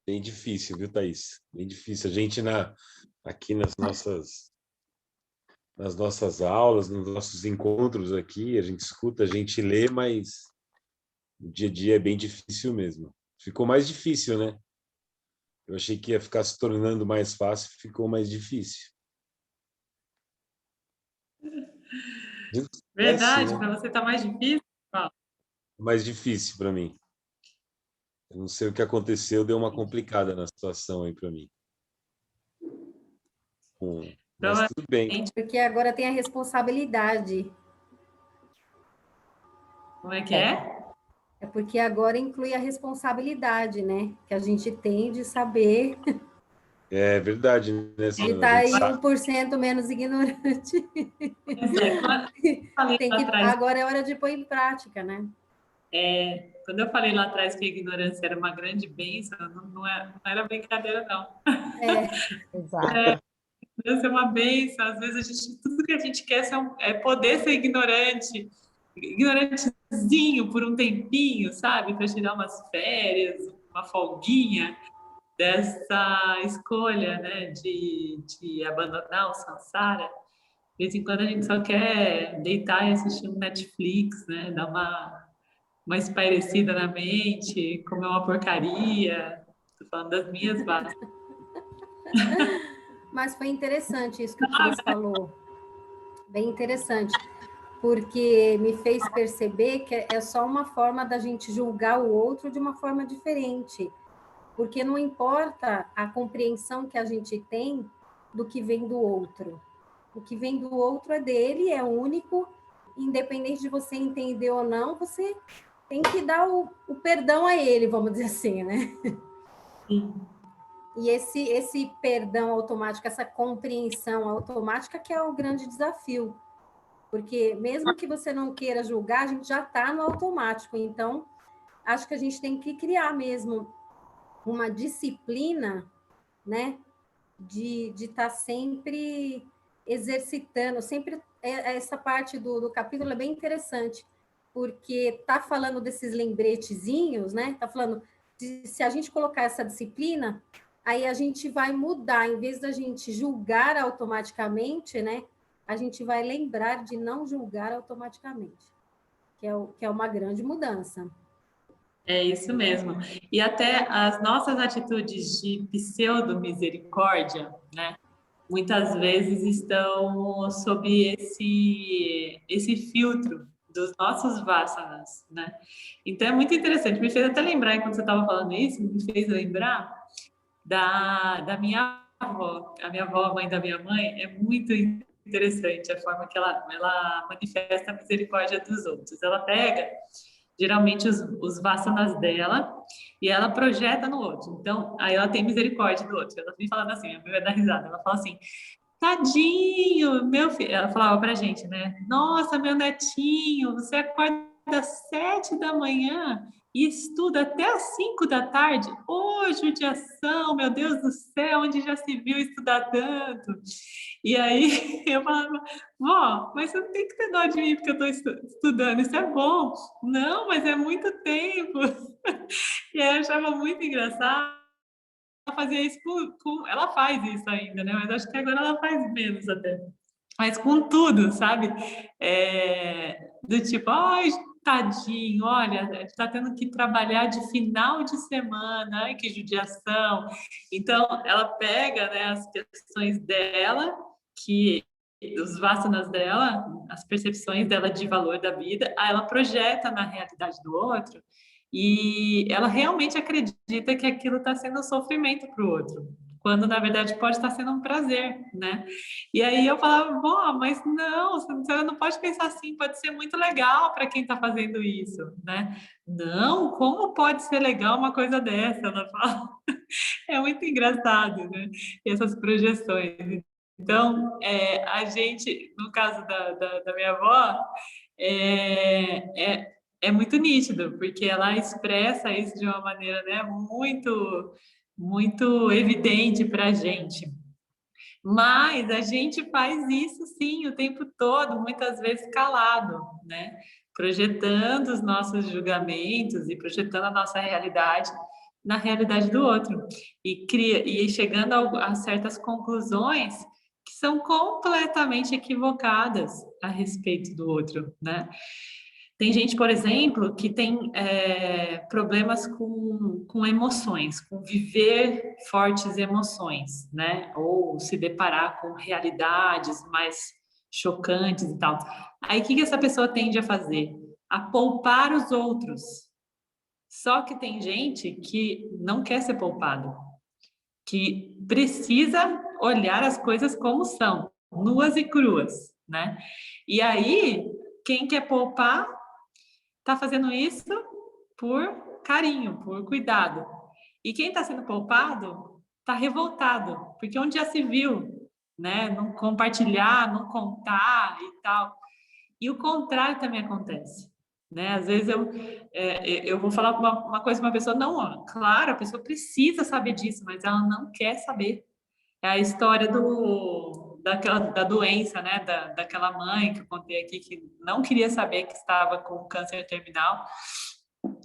bem difícil, viu, Thaís? Bem difícil. A gente aqui nas nossas aulas, nos nossos encontros aqui, a gente escuta, a gente lê, mas o dia a dia é bem difícil mesmo. Ficou mais difícil, né? Eu achei que ia ficar se tornando mais fácil, ficou mais difícil. É assim, Verdade, né? para você tá mais difícil? Ah, Mais difícil para mim. Eu não sei o que aconteceu, deu uma complicada na situação aí para mim. Mas tudo bem. provavelmente, Porque agora tem a responsabilidade. como é que é? É porque agora inclui a responsabilidade, né? Que a gente tem de saber, É verdade, né, de Suzana? A estar gente aí sabe. 1% menos ignorante. Pois é, quando eu falei Tem lá que, atrás, agora é hora de pôr em prática, né? quando eu falei lá atrás que a ignorância era uma grande bênção, não era brincadeira, não. Exato. Ignorância é uma bênção. Às vezes tudo que a gente quer é poder ser ignorante, ignorantezinho por um tempinho, sabe? Para tirar umas férias, uma folguinha dessa escolha, né, de abandonar o samsara. De vez em quando a gente só quer deitar e assistir um Netflix, né? Dar uma espairecida na mente, comer uma porcaria. Tô falando das minhas bases. Mas foi interessante isso que o Cris falou. Bem interessante. Porque me fez perceber que é só uma forma da gente julgar o outro de uma forma diferente. Porque não importa a compreensão que a gente tem do que vem do outro. O que vem do outro é dele, é único, independente de você entender ou não, você tem que dar o perdão a ele, vamos dizer assim, né? Sim. E esse perdão automático, essa compreensão automática que é o grande desafio. Porque mesmo que você não queira julgar, a gente já está no automático. Então, acho que a gente tem que criar mesmo uma disciplina, né? De estar sempre exercitando, sempre essa parte do capítulo é bem interessante, porque está falando desses lembretezinhos, né? Está falando se a gente colocar essa disciplina, aí a gente vai mudar, em vez da gente julgar automaticamente, né? A gente vai lembrar de não julgar automaticamente, que é uma grande mudança. É isso mesmo. E até as nossas atitudes de pseudo-misericórdia, né? Muitas vezes estão sob esse filtro dos nossos vasanas, né? Então é muito interessante. Me fez até lembrar, enquanto você estava falando isso, me fez lembrar da minha avó. A minha avó, a mãe da minha mãe, é muito interessante a forma que ela manifesta a misericórdia dos outros. Ela pega geralmente os vasanas dela e ela projeta no outro. Então, aí ela tem misericórdia do outro. Ela vem falando assim, a minha vai dar risada. Ela fala assim: tadinho, meu filho. Ela falava pra gente, né? Nossa, meu netinho, você acorda às 7 da manhã e estuda até às 5 da tarde. Ô, judiação, meu Deus do céu, onde já se viu estudar tanto? E aí eu falava: vó, mas você não tem que ter dó de mim porque eu estou estudando, isso é bom. Não, mas é muito tempo. E aí eu achava muito engraçado. Ela fazia isso ela faz isso ainda, né? Mas acho que agora ela faz menos até. Mas com tudo, sabe? Do tipo, ai, tadinho, olha, está tendo que trabalhar de final de semana, ai, que judiação. Então, ela pega, né, as questões dela, que os vasanas dela, as percepções dela de valor da vida, aí ela projeta na realidade do outro e ela realmente acredita que aquilo está sendo sofrimento para o outro, quando na verdade pode estar sendo um prazer, né? E aí eu falava, bom, mas não, você não pode pensar assim, pode ser muito legal para quem está fazendo isso, né? Não, como pode ser legal uma coisa dessa? Ela fala. É muito engraçado, né? Essas projeções. Então, a gente, no caso da minha avó, é muito nítido, porque ela expressa isso de uma maneira, né, muito, muito evidente para a gente. Mas a gente faz isso, sim, o tempo todo, muitas vezes calado, né? Projetando os nossos julgamentos e projetando a nossa realidade na realidade do outro. E chegando a certas conclusões que são completamente equivocadas a respeito do outro, né? Tem gente, por exemplo, que tem problemas com emoções, com viver fortes emoções, né? Ou se deparar com realidades mais chocantes e tal. Aí, o que essa pessoa tende a fazer? A poupar os outros. Só que tem gente que não quer ser poupado, que precisa olhar as coisas como são, nuas e cruas, né? E aí, quem quer poupar está fazendo isso por carinho, por cuidado. E quem está sendo poupado está revoltado, porque onde já se viu, né? Não compartilhar, não contar e tal. E o contrário também acontece. Né? Às vezes eu vou falar uma coisa para uma pessoa, não, ó, claro, a pessoa precisa saber disso, mas ela não quer saber. É a história da doença, né? Daquela mãe que eu contei aqui, que não queria saber que estava com câncer terminal,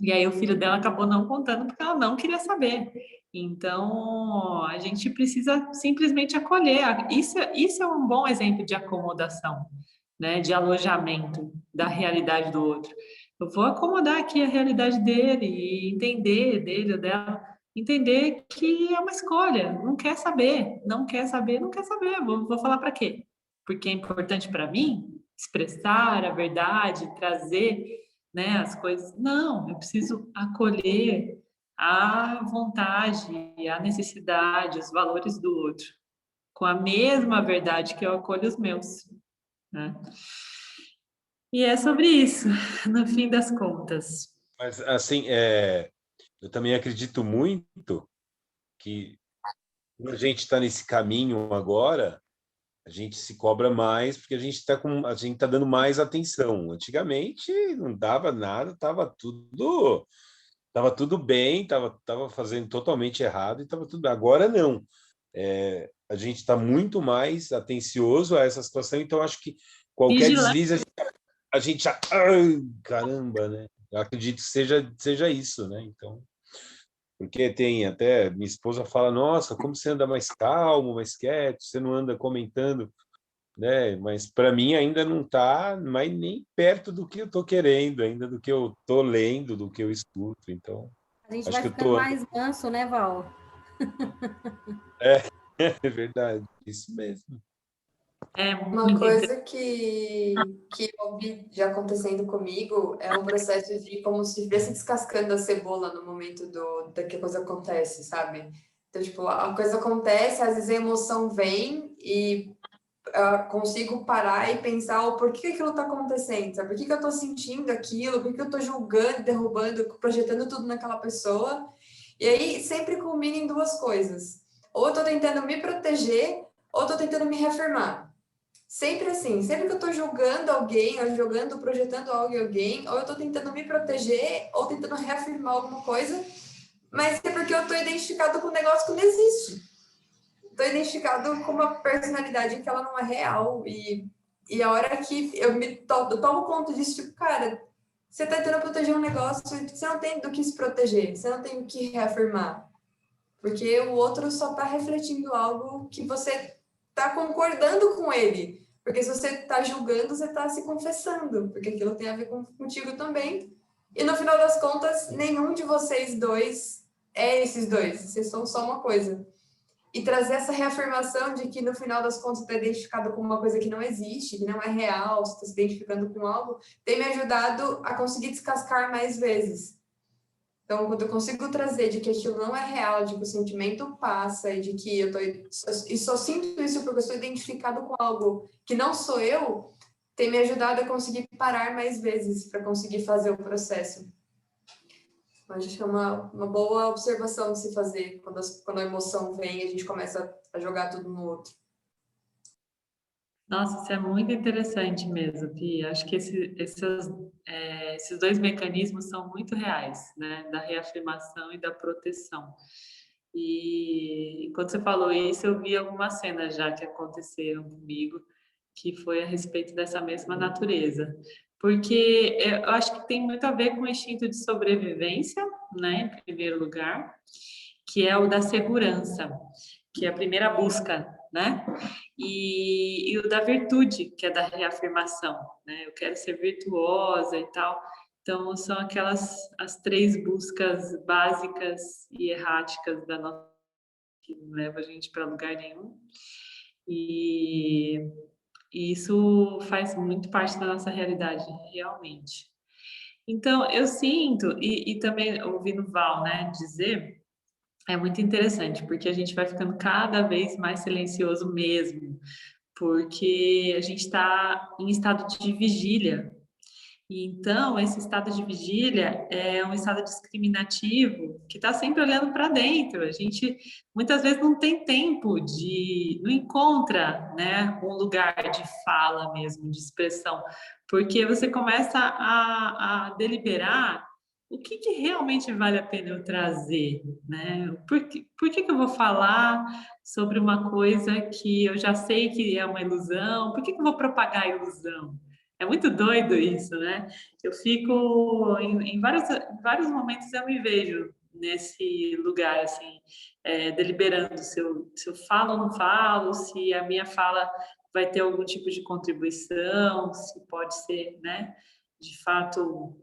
e aí o filho dela acabou não contando porque ela não queria saber. Então, a gente precisa simplesmente acolher. Isso é um bom exemplo de acomodação, né? De alojamento da realidade do outro. Eu vou acomodar aqui a realidade dele e entender dele ou dela, entender que é uma escolha, não quer saber, não quer saber, não quer saber. Vou falar para quê? Porque é importante para mim expressar a verdade, trazer, né, as coisas. Não, eu preciso acolher a vontade, a necessidade, os valores do outro, com a mesma verdade que eu acolho os meus, né? E é sobre isso, no fim das contas. Mas, assim, eu também acredito muito que quando a gente está nesse caminho agora, a gente se cobra mais porque a gente está dando mais atenção. Antigamente não dava nada, tava tudo bem, tava fazendo totalmente errado e tava tudo bem. Agora não. A gente está muito mais atencioso a essa situação, então acho que qualquer Vigilante. deslize a gente já, ai, caramba, né? Eu acredito que seja isso, né? Então, porque tem até minha esposa fala, nossa, como você anda mais calmo, mais quieto, você não anda comentando, né? Mas para mim ainda não está mais nem perto do que eu estou querendo, ainda do que eu estou lendo, do que eu escuto. Então, A gente acho vai que eu ficando estou mais manso, né, Val? é verdade, isso mesmo. É Uma muito coisa que eu vi já acontecendo comigo é um processo de como se estivesse descascando a cebola no momento da que a coisa acontece, sabe? Então, tipo, a coisa acontece, às vezes a emoção vem e consigo parar e pensar o porquê que aquilo está acontecendo, sabe? Por que eu estou sentindo aquilo, por que eu estou julgando, derrubando, projetando tudo naquela pessoa. E aí sempre culmina em duas coisas. Ou eu estou tentando me proteger, ou estou tentando me reafirmar. Sempre assim, sempre que eu estou julgando alguém, ou jogando, projetando algo em alguém, ou eu estou tentando me proteger, ou tentando reafirmar alguma coisa, mas é porque eu estou identificado com um negócio que não existe. Estou identificado com uma personalidade que ela não é real. E a hora que eu tomo conta disso, tipo, cara, você está tentando proteger um negócio, você não tem do que se proteger, você não tem o que reafirmar. Porque o outro só está refletindo algo que você está concordando com ele. Porque se você está julgando, você está se confessando, porque aquilo tem a ver contigo também. E no final das contas, nenhum de vocês dois é esses dois, vocês são só uma coisa. E trazer essa reafirmação de que no final das contas está identificado com uma coisa que não existe, que não é real, você está se identificando com algo, tem me ajudado a conseguir descascar mais vezes. Então, quando eu consigo trazer de que aquilo não é real, de que o sentimento passa e de que e só sinto isso porque eu estou identificado com algo que não sou eu, tem me ajudado a conseguir parar mais vezes para conseguir fazer o processo. Acho que é uma boa observação de se fazer quando a emoção vem e a gente começa a jogar tudo no outro. Nossa, isso é muito interessante mesmo, Pi. Acho que esses dois mecanismos são muito reais, né? Da reafirmação e da proteção. E quando você falou isso, eu vi algumas cenas já que aconteceram comigo, que foi a respeito dessa mesma natureza. Porque eu acho que tem muito a ver com o instinto de sobrevivência, né? Em primeiro lugar, que é o da segurança, que é a primeira busca, né? E o da virtude, que é da reafirmação, né? Eu quero ser virtuosa e tal. Então, são as três buscas básicas e erráticas da nossa, que não leva a gente para lugar nenhum. E isso faz muito parte da nossa realidade, realmente. Então, eu sinto, e também ouvindo o Val, né, dizer, é muito interessante, porque a gente vai ficando cada vez mais silencioso mesmo, porque a gente está em estado de vigília. E então, esse estado de vigília é um estado discriminativo que está sempre olhando para dentro. A gente muitas vezes não tem tempo não encontra, né, um lugar de fala mesmo, de expressão, porque você começa a deliberar o que realmente vale a pena eu trazer, né? Por que eu vou falar sobre uma coisa que eu já sei que é uma ilusão? Por que eu vou propagar a ilusão? É muito doido isso, né? Eu fico em vários momentos eu me vejo nesse lugar assim, deliberando se eu falo ou não falo, se a minha fala vai ter algum tipo de contribuição, se pode ser, né, de fato,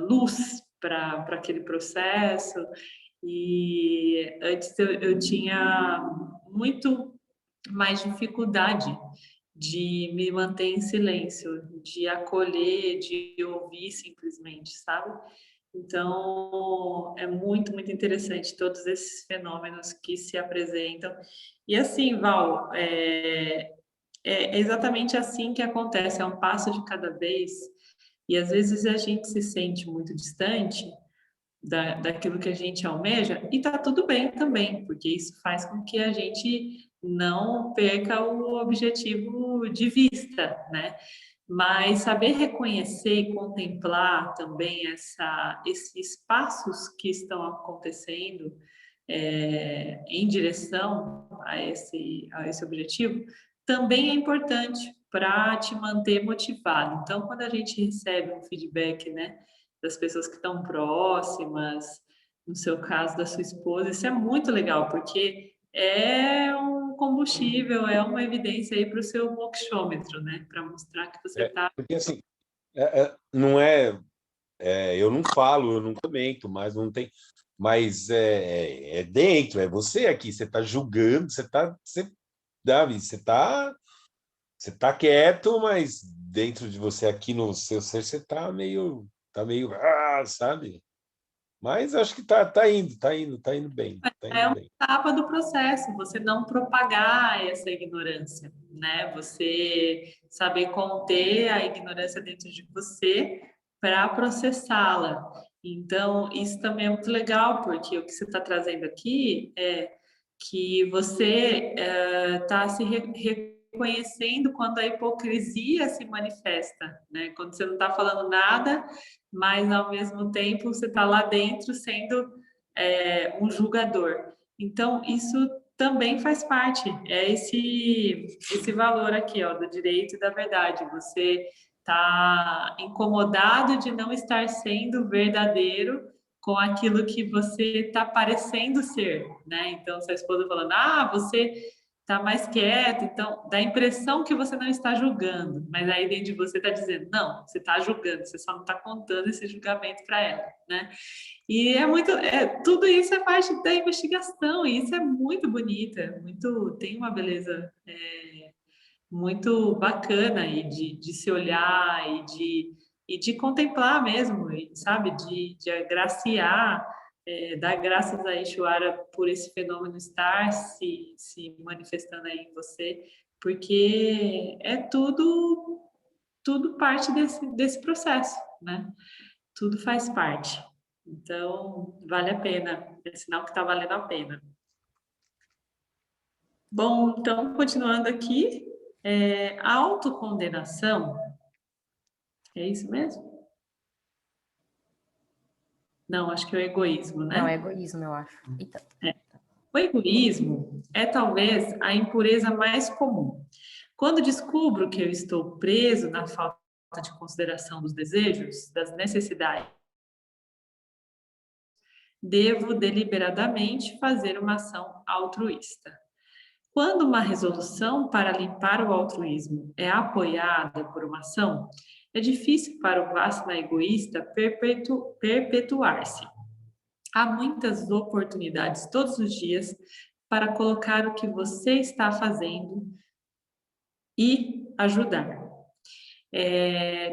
luz para aquele processo. E antes eu tinha muito mais dificuldade de me manter em silêncio, de acolher, de ouvir simplesmente, sabe? Então, é muito, muito interessante todos esses fenômenos que se apresentam. E assim, Val, é exatamente assim que acontece, é um passo de cada vez. E às vezes a gente se sente muito distante daquilo que a gente almeja, e tá tudo bem também, porque isso faz com que a gente não perca o objetivo de vista, né? Mas saber reconhecer e contemplar também esses passos que estão acontecendo em direção a esse objetivo também é importante para te manter motivado. Então, quando a gente recebe um feedback, né, das pessoas que estão próximas, no seu caso da sua esposa, isso é muito legal, porque é um combustível, é uma evidência aí para o seu moxômetro, né, para mostrar que você está. Porque assim, não eu não falo, eu não comento, mas não tem. Mas é dentro, é você aqui, você está julgando, você tá quieto, mas dentro de você aqui no seu ser, você tá meio, sabe? Mas acho que tá indo bem, tá É indo uma bem. etapa do processo, você não propagar essa ignorância, né? Você saber conter a ignorância dentro de você para processá-la. Então, isso também é muito legal, porque o que você está trazendo aqui é que você está se reconhecendo quando a hipocrisia se manifesta, né? Quando você não está falando nada, mas ao mesmo tempo você está lá dentro sendo um julgador. Então, isso também faz parte, é esse valor aqui, ó, do direito e da verdade. Você está incomodado de não estar sendo verdadeiro com aquilo que você está parecendo ser, né? Então, sua esposa falando, você está mais quieto, então dá a impressão que você não está julgando, mas aí dentro de você está dizendo, não, você está julgando, você só não está contando esse julgamento para ela, né? E tudo isso é parte da investigação, e isso é muito bonito, tem uma beleza muito bacana aí de se olhar e de e de contemplar mesmo, sabe? De agraciar, dar graças a Ishvara por esse fenômeno estar se manifestando aí em você, porque é tudo parte desse processo, né? Tudo faz parte. Então, vale a pena. É sinal que está valendo a pena. Bom, então, continuando aqui, a autocondenação, é isso mesmo? Não, acho que é o egoísmo, né? Não, é egoísmo, eu acho. Eita. O egoísmo é talvez a impureza mais comum. Quando descubro que eu estou preso na falta de consideração dos desejos, das necessidades, devo deliberadamente fazer uma ação altruísta. Quando uma resolução para limpar o altruísmo é apoiada por uma ação, é difícil para o Vassana egoísta perpetuar-se. Há muitas oportunidades todos os dias para colocar o que você está fazendo e ajudar.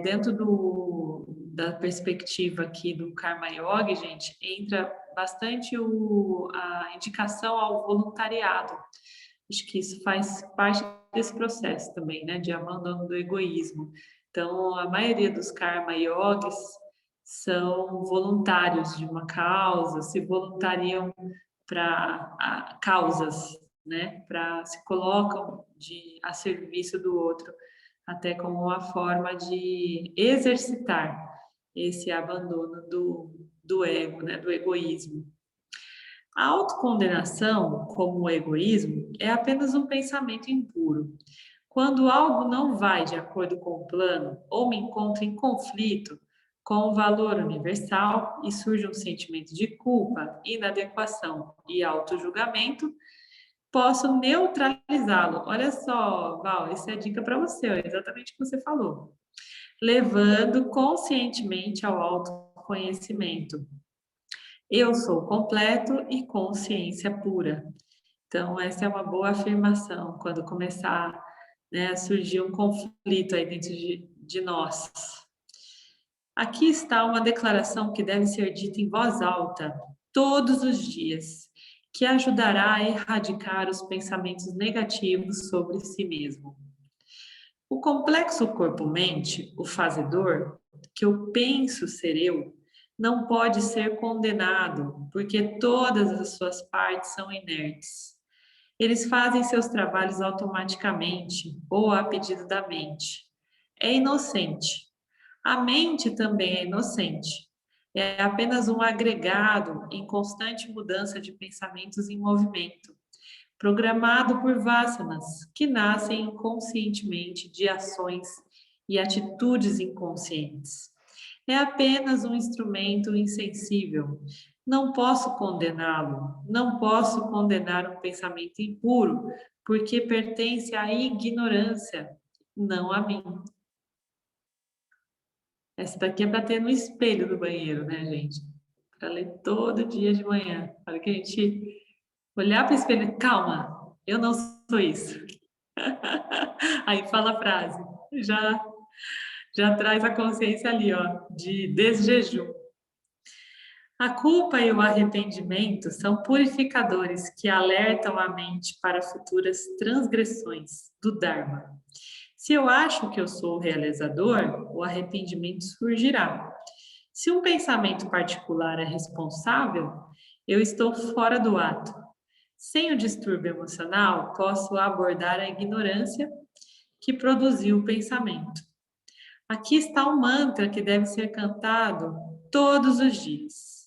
Dentro da perspectiva aqui do Karma Yoga, gente, entra bastante a indicação ao voluntariado. Acho que isso faz parte desse processo também, né, de abandono do egoísmo. Então, a maioria dos Karma Yogis são voluntários de uma causa, se voluntariam para causas, né, se colocam a serviço do outro, até como uma forma de exercitar esse abandono do ego, né, do egoísmo. A autocondenação, como o egoísmo, é apenas um pensamento impuro. Quando algo não vai de acordo com o plano ou me encontro em conflito com o valor universal e surge um sentimento de culpa, inadequação e autojulgamento, posso neutralizá-lo. Olha só, Val, essa é a dica para você, é exatamente o que você falou. Levando conscientemente ao autoconhecimento. Eu sou completo e consciência pura. Então, essa é uma boa afirmação quando começar, né, a surgir um conflito aí dentro de nós. Aqui está uma declaração que deve ser dita em voz alta, todos os dias, que ajudará a erradicar os pensamentos negativos sobre si mesmo. O complexo corpo-mente, o fazedor, que eu penso ser eu, não pode ser condenado, porque todas as suas partes são inertes. Eles fazem seus trabalhos automaticamente ou a pedido da mente. É inocente. A mente também é inocente. É apenas um agregado em constante mudança de pensamentos em movimento, programado por vasanas que nascem inconscientemente de ações e atitudes inconscientes. É apenas um instrumento insensível. Não posso condená-lo, não posso condenar um pensamento impuro, porque pertence à ignorância, não a mim. Essa daqui é para ter no espelho do banheiro, né, gente? Para ler todo dia de manhã. Para que a gente olhar para o espelho e calma, eu não sou isso. Aí fala a frase, já traz a consciência ali, ó, de desjejum. A culpa e o arrependimento são purificadores que alertam a mente para futuras transgressões do Dharma. Se eu acho que eu sou o realizador, o arrependimento surgirá. Se um pensamento particular é responsável, eu estou fora do ato. Sem o distúrbio emocional, posso abordar a ignorância que produziu o pensamento. Aqui está um mantra que deve ser cantado todos os dias.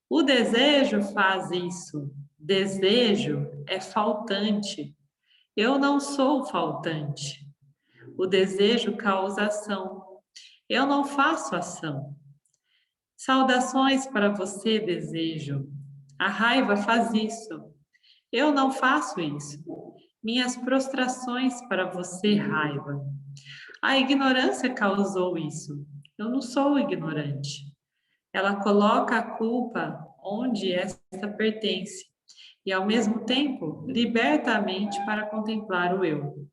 O desejo faz isso. Desejo é faltante. Eu não sou faltante. O desejo causa ação. Eu não faço ação. Saudações para você, desejo. A raiva faz isso. Eu não faço isso. Minhas prostrações para você, raiva. A ignorância causou isso. Eu não sou ignorante. Ela coloca a culpa onde esta pertence e, ao mesmo tempo, liberta a mente para contemplar o eu.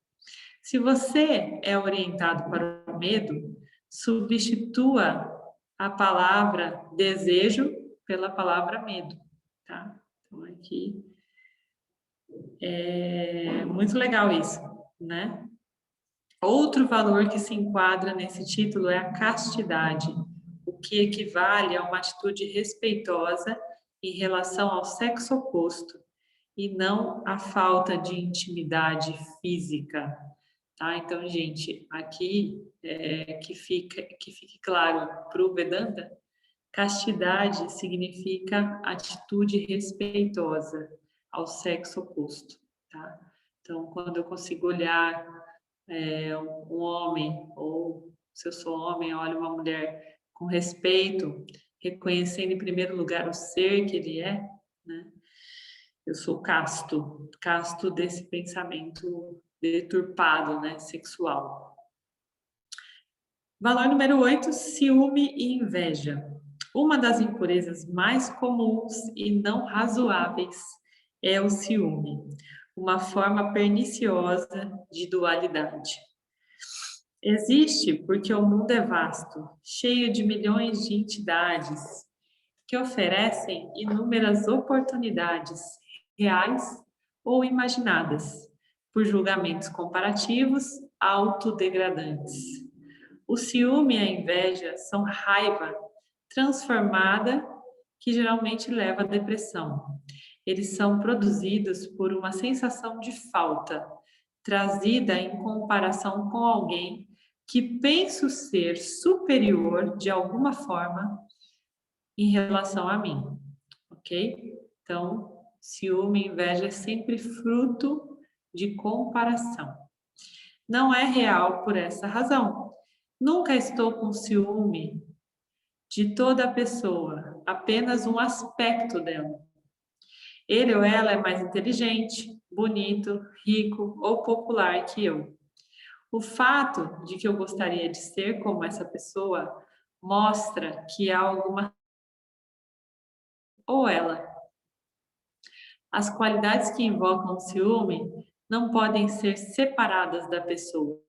Se você é orientado para o medo, substitua a palavra desejo pela palavra medo, tá? Então, aqui é muito legal isso, né? Outro valor que se enquadra nesse título é a castidade, o que equivale a uma atitude respeitosa em relação ao sexo oposto e não a falta de intimidade física, tá? Então, gente, aqui que fique claro para o Vedanta, castidade significa atitude respeitosa ao sexo oposto, tá? Então, quando eu consigo olhar um homem, ou se eu sou homem, olho uma mulher com respeito, reconhecendo em primeiro lugar o ser que ele é, né? Eu sou casto desse pensamento deturpado, né, sexual. Valor número 8, ciúme e inveja. Uma das impurezas mais comuns e não razoáveis é o ciúme, uma forma perniciosa de dualidade. Existe porque o mundo é vasto, cheio de milhões de entidades que oferecem inúmeras oportunidades reais ou imaginadas, por julgamentos comparativos autodegradantes. O ciúme e a inveja são raiva transformada que geralmente leva à depressão. Eles são produzidos por uma sensação de falta, trazida em comparação com alguém que penso ser superior de alguma forma em relação a mim, ok? Então, ciúme e inveja é sempre fruto de comparação. Não é real por essa razão. Nunca estou com ciúme de toda a pessoa, apenas um aspecto dela. Ele ou ela é mais inteligente, bonito, rico ou popular que eu. O fato de que eu gostaria de ser como essa pessoa mostra que há alguma ou ela. As qualidades que invocam o ciúme não podem ser separadas da pessoa,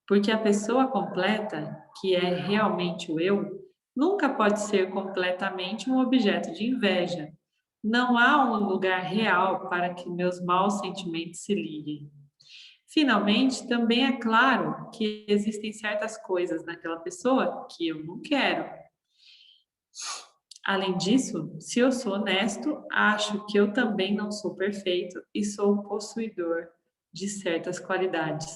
porque a pessoa completa, que é realmente o eu, nunca pode ser completamente um objeto de inveja. Não há um lugar real para que meus maus sentimentos se liguem. Finalmente, também é claro que existem certas coisas naquela pessoa que eu não quero. Além disso, se eu sou honesto, acho que eu também não sou perfeito e sou possuidor de certas qualidades.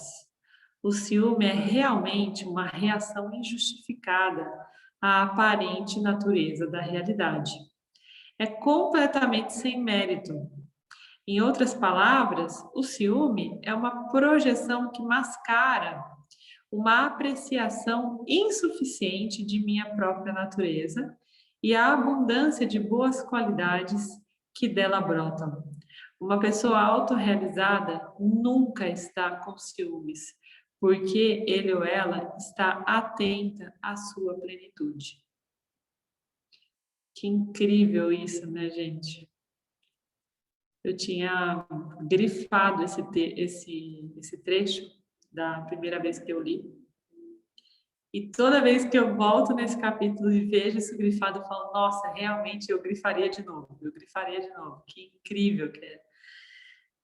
O ciúme é realmente uma reação injustificada à aparente natureza da realidade. É completamente sem mérito. Em outras palavras, o ciúme é uma projeção que mascara uma apreciação insuficiente de minha própria natureza e a abundância de boas qualidades que dela brotam. Uma pessoa autorrealizada nunca está com ciúmes, porque ele ou ela está atenta à sua plenitude. Que incrível isso, né, gente? Eu tinha grifado esse trecho da primeira vez que eu li. E toda vez que eu volto nesse capítulo e vejo isso grifado, eu falo, nossa, realmente eu grifaria de novo. Que incrível que é.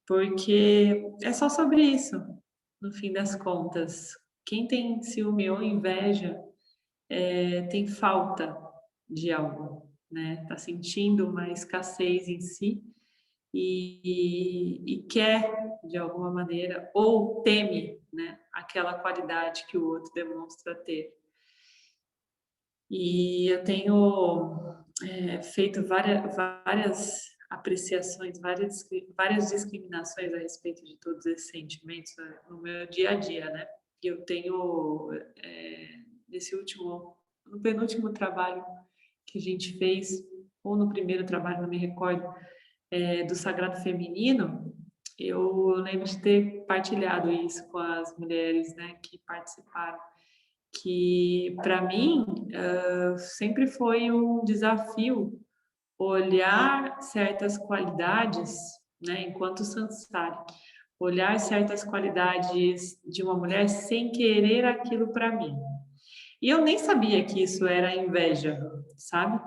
Porque é só sobre isso, no fim das contas. Quem tem ciúme ou inveja tem falta de algo, né? Tá sentindo uma escassez em si e quer, de alguma maneira, ou teme, né, aquela qualidade que o outro demonstra ter. E eu tenho feito várias apreciações, várias discriminações a respeito de todos esses sentimentos no meu dia a dia, né? E eu tenho, no penúltimo trabalho que a gente fez, ou no primeiro trabalho, não me recordo, do Sagrado Feminino, eu lembro de ter partilhado isso com as mulheres, né, que participaram, que para mim sempre foi um desafio olhar certas qualidades, né, enquanto samsara, olhar certas qualidades de uma mulher sem querer aquilo para mim. E eu nem sabia que isso era inveja, sabe?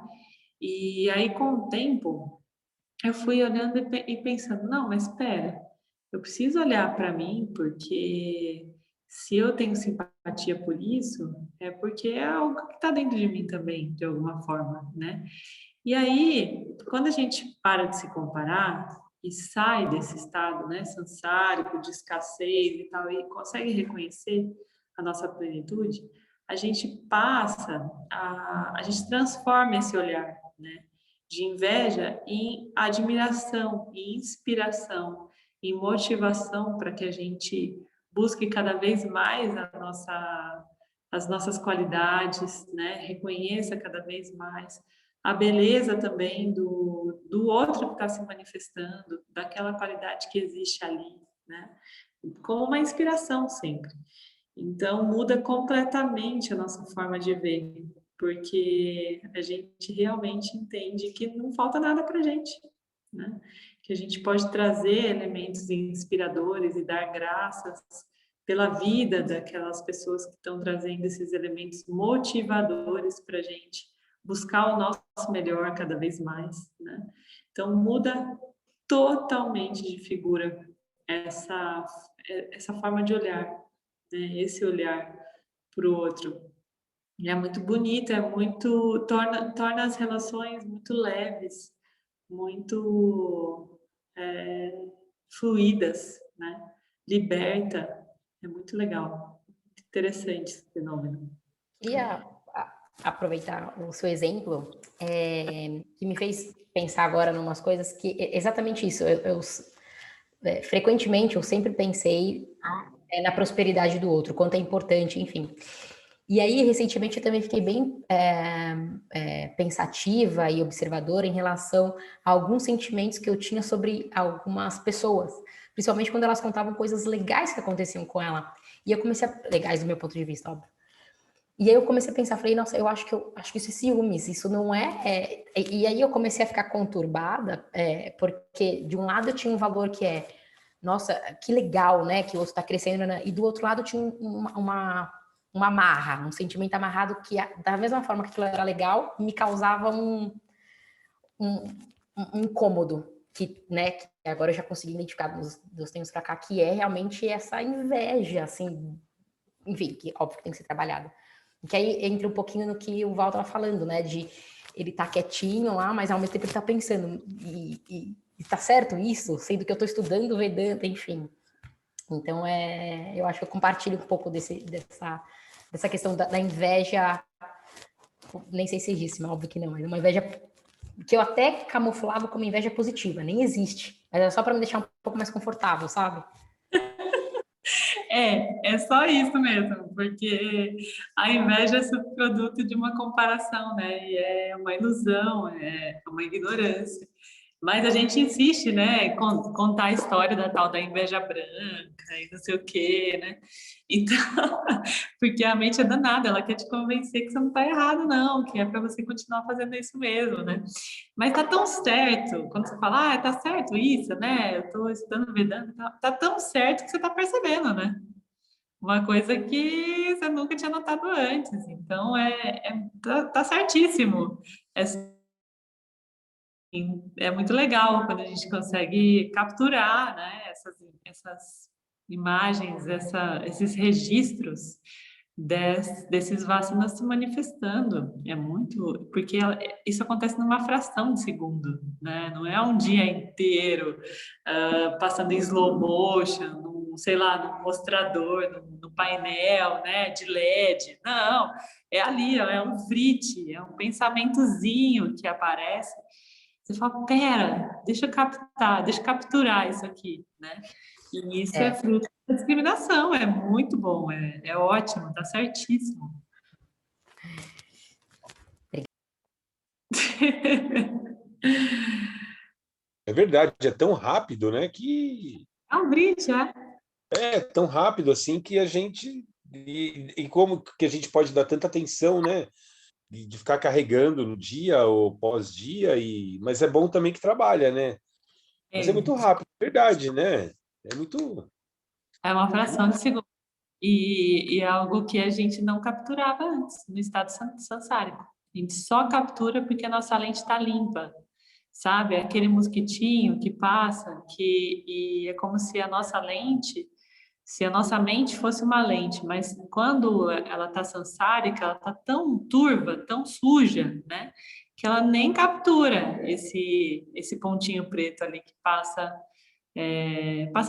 E aí, com o tempo, eu fui olhando e pensando, não, mas espera, eu preciso olhar para mim, porque se eu tenho simpatia por isso, é porque é algo que está dentro de mim também, de alguma forma, né? E aí, quando a gente para de se comparar e sai desse estado, né, sansárico, de escassez e tal, e consegue reconhecer a nossa plenitude, a gente passa a gente transforma esse olhar, né, de inveja em admiração, em inspiração, em motivação para que a gente busque cada vez mais as nossas qualidades, né, reconheça cada vez mais a beleza também do outro que está se manifestando, daquela qualidade que existe ali, né? Como uma inspiração sempre. Então, muda completamente a nossa forma de ver, porque a gente realmente entende que não falta nada para a gente, né? Que a gente pode trazer elementos inspiradores e dar graças pela vida daquelas pessoas que estão trazendo esses elementos motivadores para a gente buscar o nosso melhor cada vez mais, né? Então, muda totalmente de figura essa, essa forma de olhar, né? Esse olhar para o outro. E é muito bonito, torna as relações muito leves, muito fluídas, né? Liberta, é muito legal, interessante esse fenômeno. Queria aproveitar o seu exemplo, que me fez pensar agora em umas coisas que é exatamente isso. Frequentemente eu sempre pensei na prosperidade do outro, quanto é importante, enfim. E aí, recentemente, eu também fiquei bem pensativa e observadora em relação a alguns sentimentos que eu tinha sobre algumas pessoas, principalmente quando elas contavam coisas legais que aconteciam com ela. E eu comecei legais do meu ponto de vista, óbvio. E aí eu comecei a pensar, falei, nossa, eu acho que isso é ciúmes, isso não e aí eu comecei a ficar conturbada, porque de um lado eu tinha um valor que nossa, que legal, né, que o outro está crescendo, né? E do outro lado tinha uma amarra, um sentimento amarrado que, da mesma forma que aquilo era legal, me causava um incômodo, né, que agora eu já consegui identificar dos tempos para cá, que é realmente essa inveja, assim, enfim, que óbvio que tem que ser trabalhado. Que aí entra um pouquinho no que o Val estava falando, né, de ele tá quietinho lá, mas ao mesmo tempo ele tá pensando, e tá certo isso? Sendo que eu tô estudando Vedanta, enfim. Então, eu acho que eu compartilho um pouco dessa questão da inveja, nem sei se existe, mas óbvio que não, mas uma inveja que eu até camuflava como inveja positiva, nem existe, mas é só para me deixar um pouco mais confortável, sabe? É só isso mesmo, porque a inveja é subproduto de uma comparação, né? E é uma ilusão, é uma ignorância. Mas a gente insiste, né, contar a história da tal da inveja branca e não sei o quê, né? Então, porque a mente é danada, ela quer te convencer que você não está errado, não, que é para você continuar fazendo isso mesmo, né? Mas tá tão certo, quando você fala, tá certo isso, né? Eu tô estudando Vedanta, tá tão certo que você tá percebendo, né? Uma coisa que você nunca tinha notado antes. Então, tá certíssimo. É muito legal quando a gente consegue capturar, né, essas imagens, esses registros desses vasanas se manifestando. É muito, porque isso acontece numa fração de segundo, né? Não é um dia inteiro passando em slow motion, sei lá, no mostrador, no painel, né, de LED. Não, é ali, ó, é um frit, é um pensamentozinho que aparece. Você fala, pera, deixa eu captar, deixa eu capturar isso aqui, né? E isso é fruto da discriminação, é muito bom, é ótimo, tá certíssimo. É verdade, é tão rápido, né? Que É um brinde, é. é tão rápido assim que a gente. E como que a gente pode dar tanta atenção, né? De ficar carregando no dia ou pós-dia, mas é bom também que trabalha, né? Mas é muito rápido, verdade, né? É muito. É uma fração de segundo. e é algo que a gente não capturava antes, no estado sansárico. A gente só captura porque a nossa lente está limpa, sabe? Aquele mosquitinho que passa, e é como se a nossa lente, se a nossa mente fosse uma lente, mas quando ela está sansárica, ela está tão turva, tão suja, né? Que ela nem captura esse pontinho preto ali que passa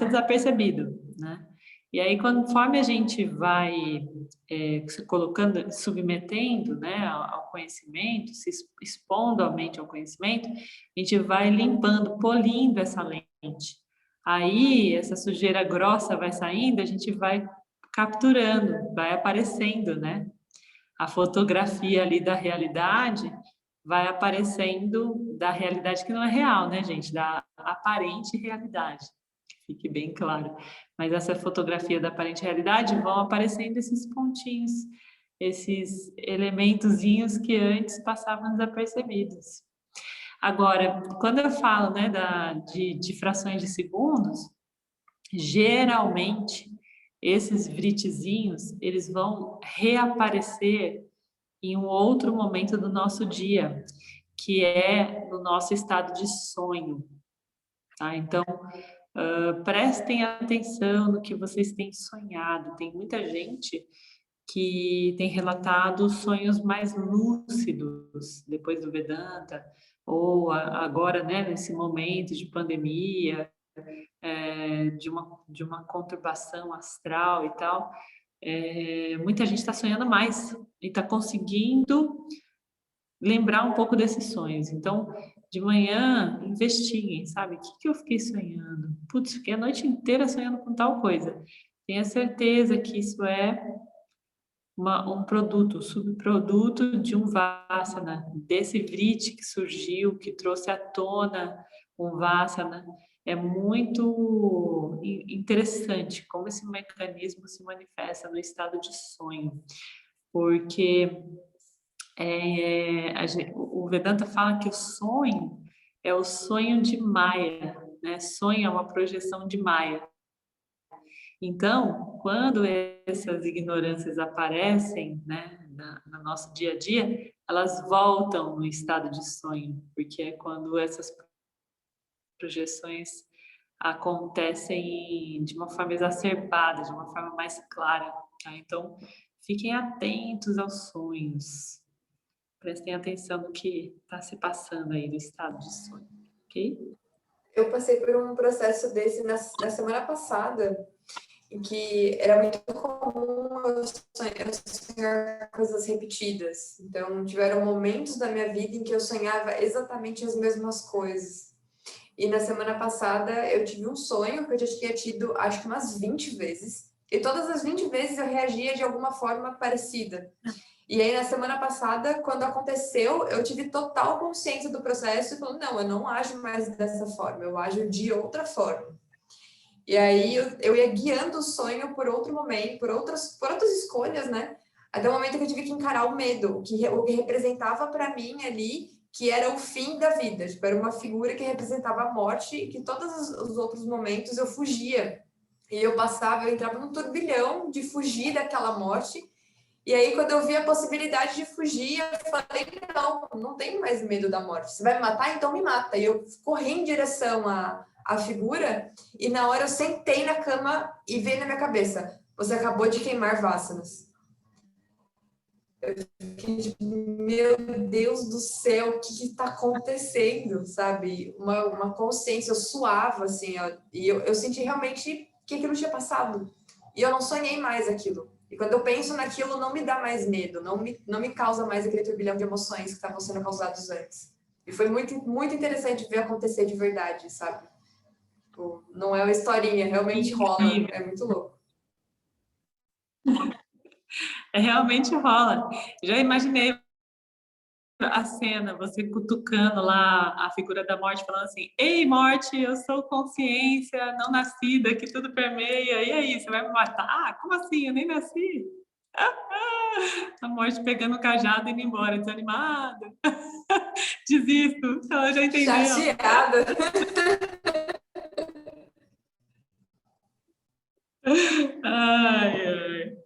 desapercebido, né? E aí, conforme a gente vai se colocando, submetendo, né, ao conhecimento, se expondo a mente ao conhecimento, a gente vai limpando, polindo essa lente. Aí, essa sujeira grossa vai saindo, a gente vai capturando, vai aparecendo, né? A fotografia ali da realidade vai aparecendo da realidade que não é real, né, gente? Da aparente realidade. Fique bem claro. Mas essa fotografia da aparente realidade vão aparecendo esses pontinhos, esses elementozinhos que antes passavam desapercebidos. Agora, quando eu falo, né, de frações de segundos, geralmente esses vritezinhos, eles vão reaparecer em um outro momento do nosso dia, que é no nosso estado de sonho, tá? Então, prestem atenção no que vocês têm sonhado. Tem muita gente que tem relatado sonhos mais lúcidos depois do Vedanta, ou agora, né, nesse momento de pandemia, de uma conturbação astral e tal. Muita gente está sonhando mais e está conseguindo lembrar um pouco desses sonhos. Então, de manhã, investiguem, sabe? O que eu fiquei sonhando? Putz, fiquei a noite inteira sonhando com tal coisa. Tenha certeza que isso é um produto, um subproduto de um Vassana, desse Vriti que surgiu, que trouxe à tona um Vassana. É muito interessante como esse mecanismo se manifesta no estado de sonho, porque o Vedanta fala que o sonho é o sonho de Maya, né? Sonho é uma projeção de Maya. Então, quando essas ignorâncias aparecem, né, no nosso dia a dia, elas voltam no estado de sonho, porque é quando essas projeções acontecem de uma forma exacerbada, de uma forma mais clara, tá? Então, fiquem atentos aos sonhos. Prestem atenção no que está se passando aí no estado de sonho, ok? Eu passei por um processo desse na semana passada, em que era muito comum eu sonhar coisas repetidas. Então, tiveram momentos da minha vida em que eu sonhava exatamente as mesmas coisas. E na semana passada eu tive um sonho que eu já tinha tido, acho que umas 20 vezes. E todas as 20 vezes eu reagia de alguma forma parecida. E aí, na semana passada, quando aconteceu, eu tive total consciência do processo e falei, não, eu não ajo mais dessa forma, eu ajo de outra forma. E aí, eu ia guiando o sonho por outro momento, por outras escolhas, né? Até o momento que eu tive que encarar o medo, o que representava para mim ali, que era o fim da vida. Tipo, era uma figura que representava a morte e que todos os outros momentos eu fugia. E eu entrava num turbilhão de fugir daquela morte. E aí, quando eu vi a possibilidade de fugir, eu falei, não tenho mais medo da morte. Você vai me matar? Então me mata. E eu corri em direção à figura, e na hora eu sentei na cama e veio na minha cabeça, você acabou de queimar Vassanas. Eu fiquei tipo, meu Deus do céu, o que está acontecendo, sabe? Uma consciência, eu suava, assim, ó, e eu senti realmente que aquilo tinha passado. E eu não sonhei mais aquilo. E quando eu penso naquilo, não me dá mais medo, não me causa mais aquele turbilhão de emoções que estavam sendo causados antes. E foi muito, muito interessante ver acontecer de verdade, sabe? Tipo, não é uma historinha, realmente rola, é muito louco. Realmente rola. Já imaginei a cena, você cutucando lá a figura da morte, falando assim, ei, morte, eu sou consciência não nascida, que tudo permeia, e aí, você vai me matar? Ah, como assim? Eu nem nasci. A morte pegando o cajado e indo embora, desanimada. Desisto, ela já entendeu. Chateada. Ai, ai.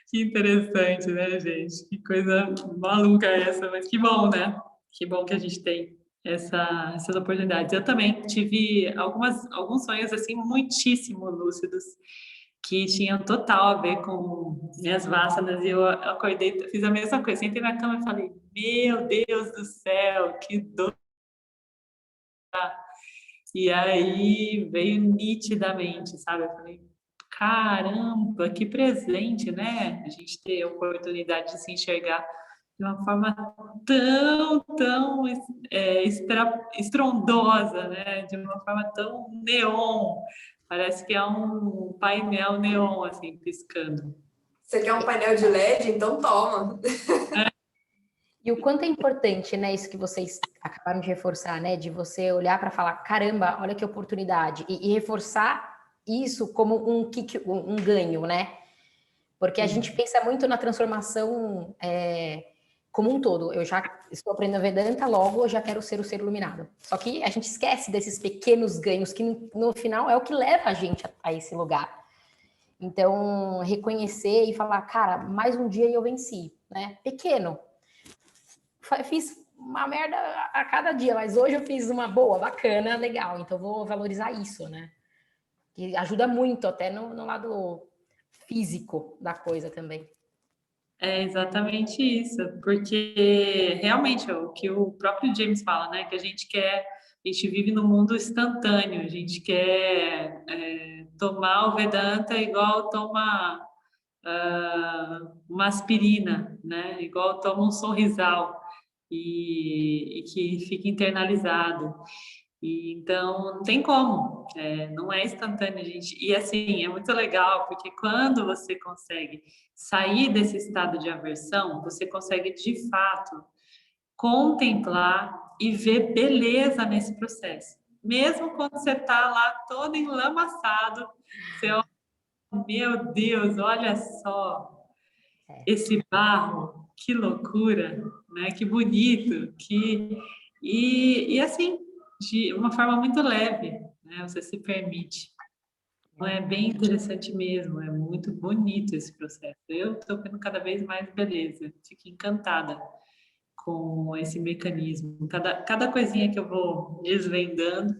Que interessante, né, gente? Que coisa maluca essa, mas que bom, né? Que bom que a gente tem essas oportunidades. Eu também tive alguns sonhos, assim, muitíssimo lúcidos, que tinham total a ver com minhas vássanas, e eu acordei, fiz a mesma coisa, sentei na cama e falei, meu Deus do céu, que dor! E aí veio nitidamente, sabe? Eu falei, caramba, que presente, né? A gente ter a oportunidade de se enxergar de uma forma tão estrondosa, né? De uma forma tão neon. Parece que é um painel neon, assim, piscando. Você quer um painel de LED? Então toma. E o quanto é importante, né, isso que vocês acabaram de reforçar, né, de você olhar para falar, caramba, olha que oportunidade, e reforçar isso como um ganho, né? Porque a gente pensa muito na transformação como um todo. Eu já estou aprendendo Vedanta, logo eu já quero ser o ser iluminado. Só que a gente esquece desses pequenos ganhos que no final é o que leva a gente a esse lugar. Então, reconhecer e falar, cara, mais um dia eu venci, né? Pequeno. Fiz uma merda a cada dia, mas hoje eu fiz uma boa, bacana, legal. Então, vou valorizar isso, né? Que ajuda muito até no lado físico da coisa também. É exatamente isso, porque realmente é o que o próprio James fala, né? Que a gente vive num mundo instantâneo, a gente quer tomar o Vedanta igual toma uma aspirina, né? Igual toma um sorrisal e que fica internalizado. E, então, não tem como, não é instantâneo, gente. E assim, é muito legal, porque quando você consegue sair desse estado de aversão, você consegue de fato contemplar e ver beleza nesse processo. Mesmo quando você está lá todo enlamaçado, você olha, meu Deus, olha só esse barro, que loucura, né? Que bonito, e assim, de uma forma muito leve, né? Você se permite. Então, é bem interessante mesmo, é muito bonito esse processo. Eu estou vendo cada vez mais beleza, fico encantada com esse mecanismo. Cada coisinha que eu vou desvendando,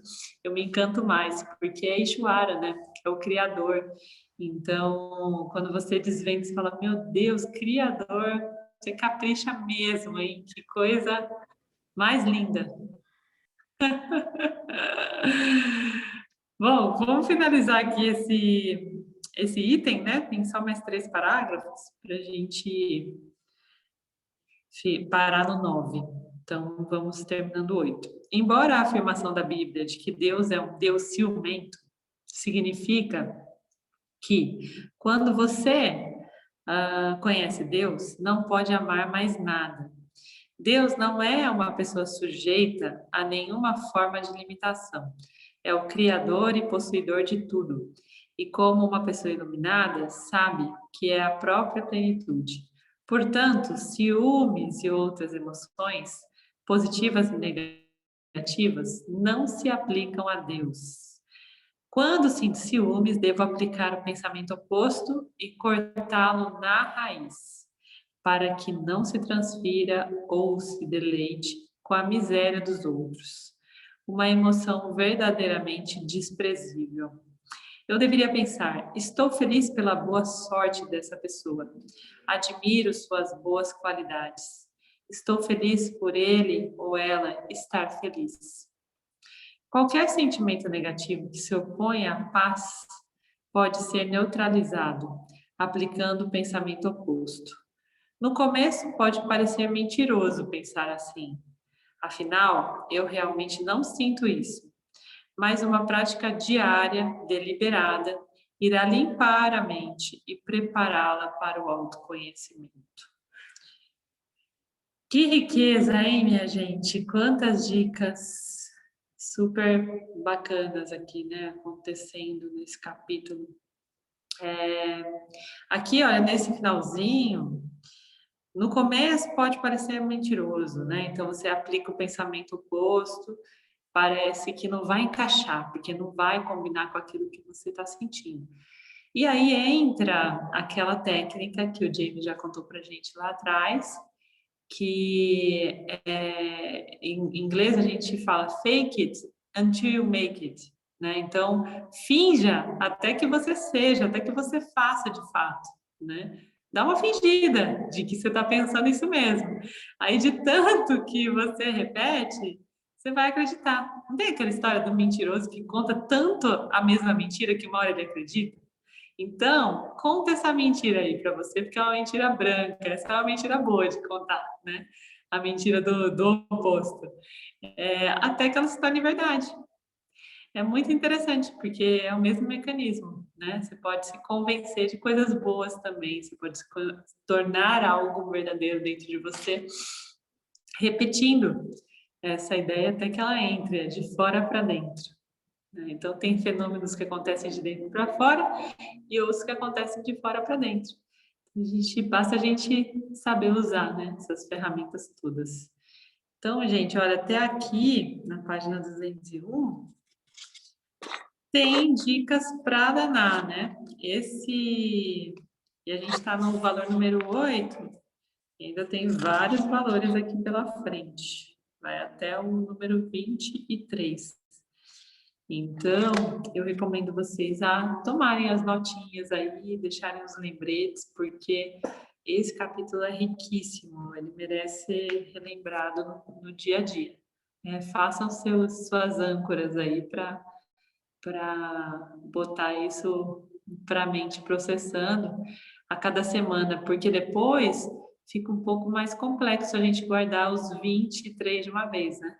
eu me encanto mais, porque é Ishvara, né? Que é o Criador. Então, quando você desvenda, você fala, meu Deus, Criador, você capricha mesmo, hein? Que coisa mais linda. Bom, vamos finalizar aqui esse item, né? Tem só mais 3 parágrafos para a gente parar no 9. Então, vamos terminando o 8. Embora a afirmação da Bíblia de que Deus é um Deus ciumento significa que quando você conhece Deus, não pode amar mais nada. Deus não é uma pessoa sujeita a nenhuma forma de limitação. É o Criador e possuidor de tudo. E como uma pessoa iluminada, sabe que é a própria plenitude. Portanto, ciúmes e outras emoções, positivas e negativas, não se aplicam a Deus. Quando sinto ciúmes, devo aplicar o pensamento oposto e cortá-lo na raiz, para que não se transfira ou se deleite com a miséria dos outros. Uma emoção verdadeiramente desprezível. Eu deveria pensar: estou feliz pela boa sorte dessa pessoa. Admiro suas boas qualidades. Estou feliz por ele ou ela estar feliz. Qualquer sentimento negativo que se opõe à paz pode ser neutralizado, aplicando o pensamento oposto. No começo pode parecer mentiroso pensar assim. Afinal, eu realmente não sinto isso. Mas uma prática diária, deliberada, irá limpar a mente e prepará-la para o autoconhecimento. Que riqueza, hein, minha gente? Quantas dicas super bacanas aqui, né, acontecendo nesse capítulo. Aqui, olha, nesse finalzinho, no começo pode parecer mentiroso, né? Então você aplica o pensamento oposto, parece que não vai encaixar, porque não vai combinar com aquilo que você está sentindo. E aí entra aquela técnica que o Jamie já contou para a gente lá atrás, que em inglês a gente fala fake it until you make it, né? Então, finja até que você seja, até que você faça de fato, né? Dá uma fingida de que você está pensando isso mesmo. Aí, de tanto que você repete, você vai acreditar. Não tem aquela história do mentiroso que conta tanto a mesma mentira que uma hora ele acredita? Então, conta essa mentira aí para você, porque é uma mentira branca, essa é uma mentira boa de contar, né? A mentira do oposto. Até que ela se torne verdade. É muito interessante, porque é o mesmo mecanismo, né? Você pode se convencer de coisas boas também, você pode se tornar algo verdadeiro dentro de você, repetindo essa ideia até que ela entre, de fora para dentro. Então, tem fenômenos que acontecem de dentro para fora e outros que acontecem de fora para dentro. Basta a gente saber usar, né, essas ferramentas todas. Então, gente, olha, até aqui, na página 201, tem dicas para danar, né? E a gente está no valor número 8, ainda tem vários valores aqui pela frente. Vai até o número 23. Então, eu recomendo vocês a tomarem as notinhas aí, deixarem os lembretes, porque esse capítulo é riquíssimo, ele merece ser relembrado no dia a dia. Façam suas âncoras aí para botar isso para a mente processando a cada semana, porque depois fica um pouco mais complexo a gente guardar os 23 de uma vez, né?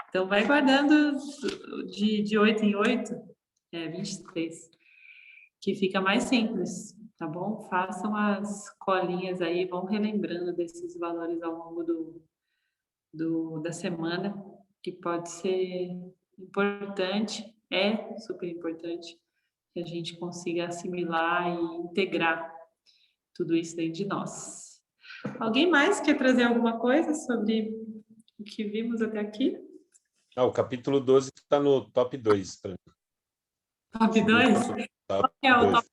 Então, vai guardando de 8 em 8, 23, que fica mais simples, tá bom? Façam as colinhas aí, vão relembrando desses valores ao longo da semana, que pode ser importante, é super importante, que a gente consiga assimilar e integrar tudo isso dentro de nós. Alguém mais quer trazer alguma coisa sobre o que vimos até aqui? O capítulo 12 está no top 2 para mim. Top 2? Top Qual é o 2. top?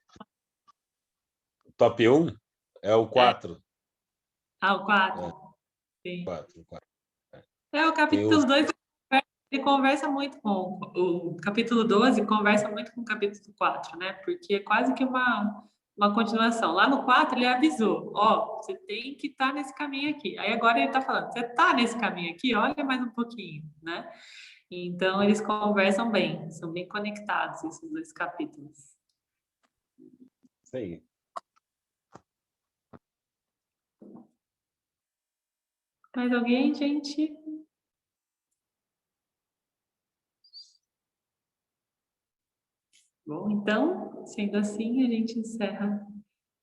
Top 1 é o 4. O 4. Sim. 4. O capítulo 2, ele conversa muito com o capítulo 12, conversa muito com o capítulo 4, né? Porque é quase que uma continuação. Lá no 4, ele avisou: você tem que estar nesse caminho aqui. Aí agora ele está falando: você está nesse caminho aqui, olha mais um pouquinho, né? Então, eles conversam bem, são bem conectados esses dois capítulos. Isso aí. Mais alguém, gente? Bom, então, sendo assim, a gente encerra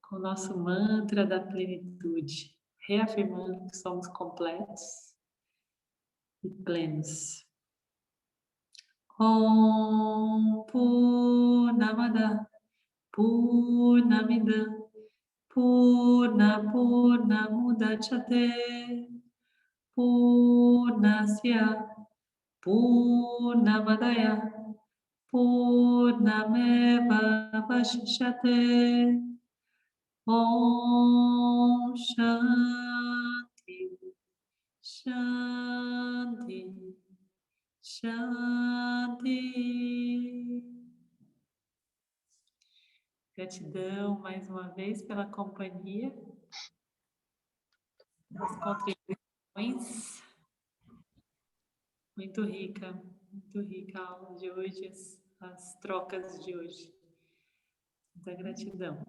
com o nosso mantra da plenitude, reafirmando que somos completos e plenos. Om Purnamada Purnamida Purnamudachyate Purnasya Purnamadaya Purnameva Vashishyate. Om Shanti Shanti Shanti. Gratidão mais uma vez pela companhia, as contribuições. Muito rica a aula de hoje, as trocas de hoje. Muita gratidão.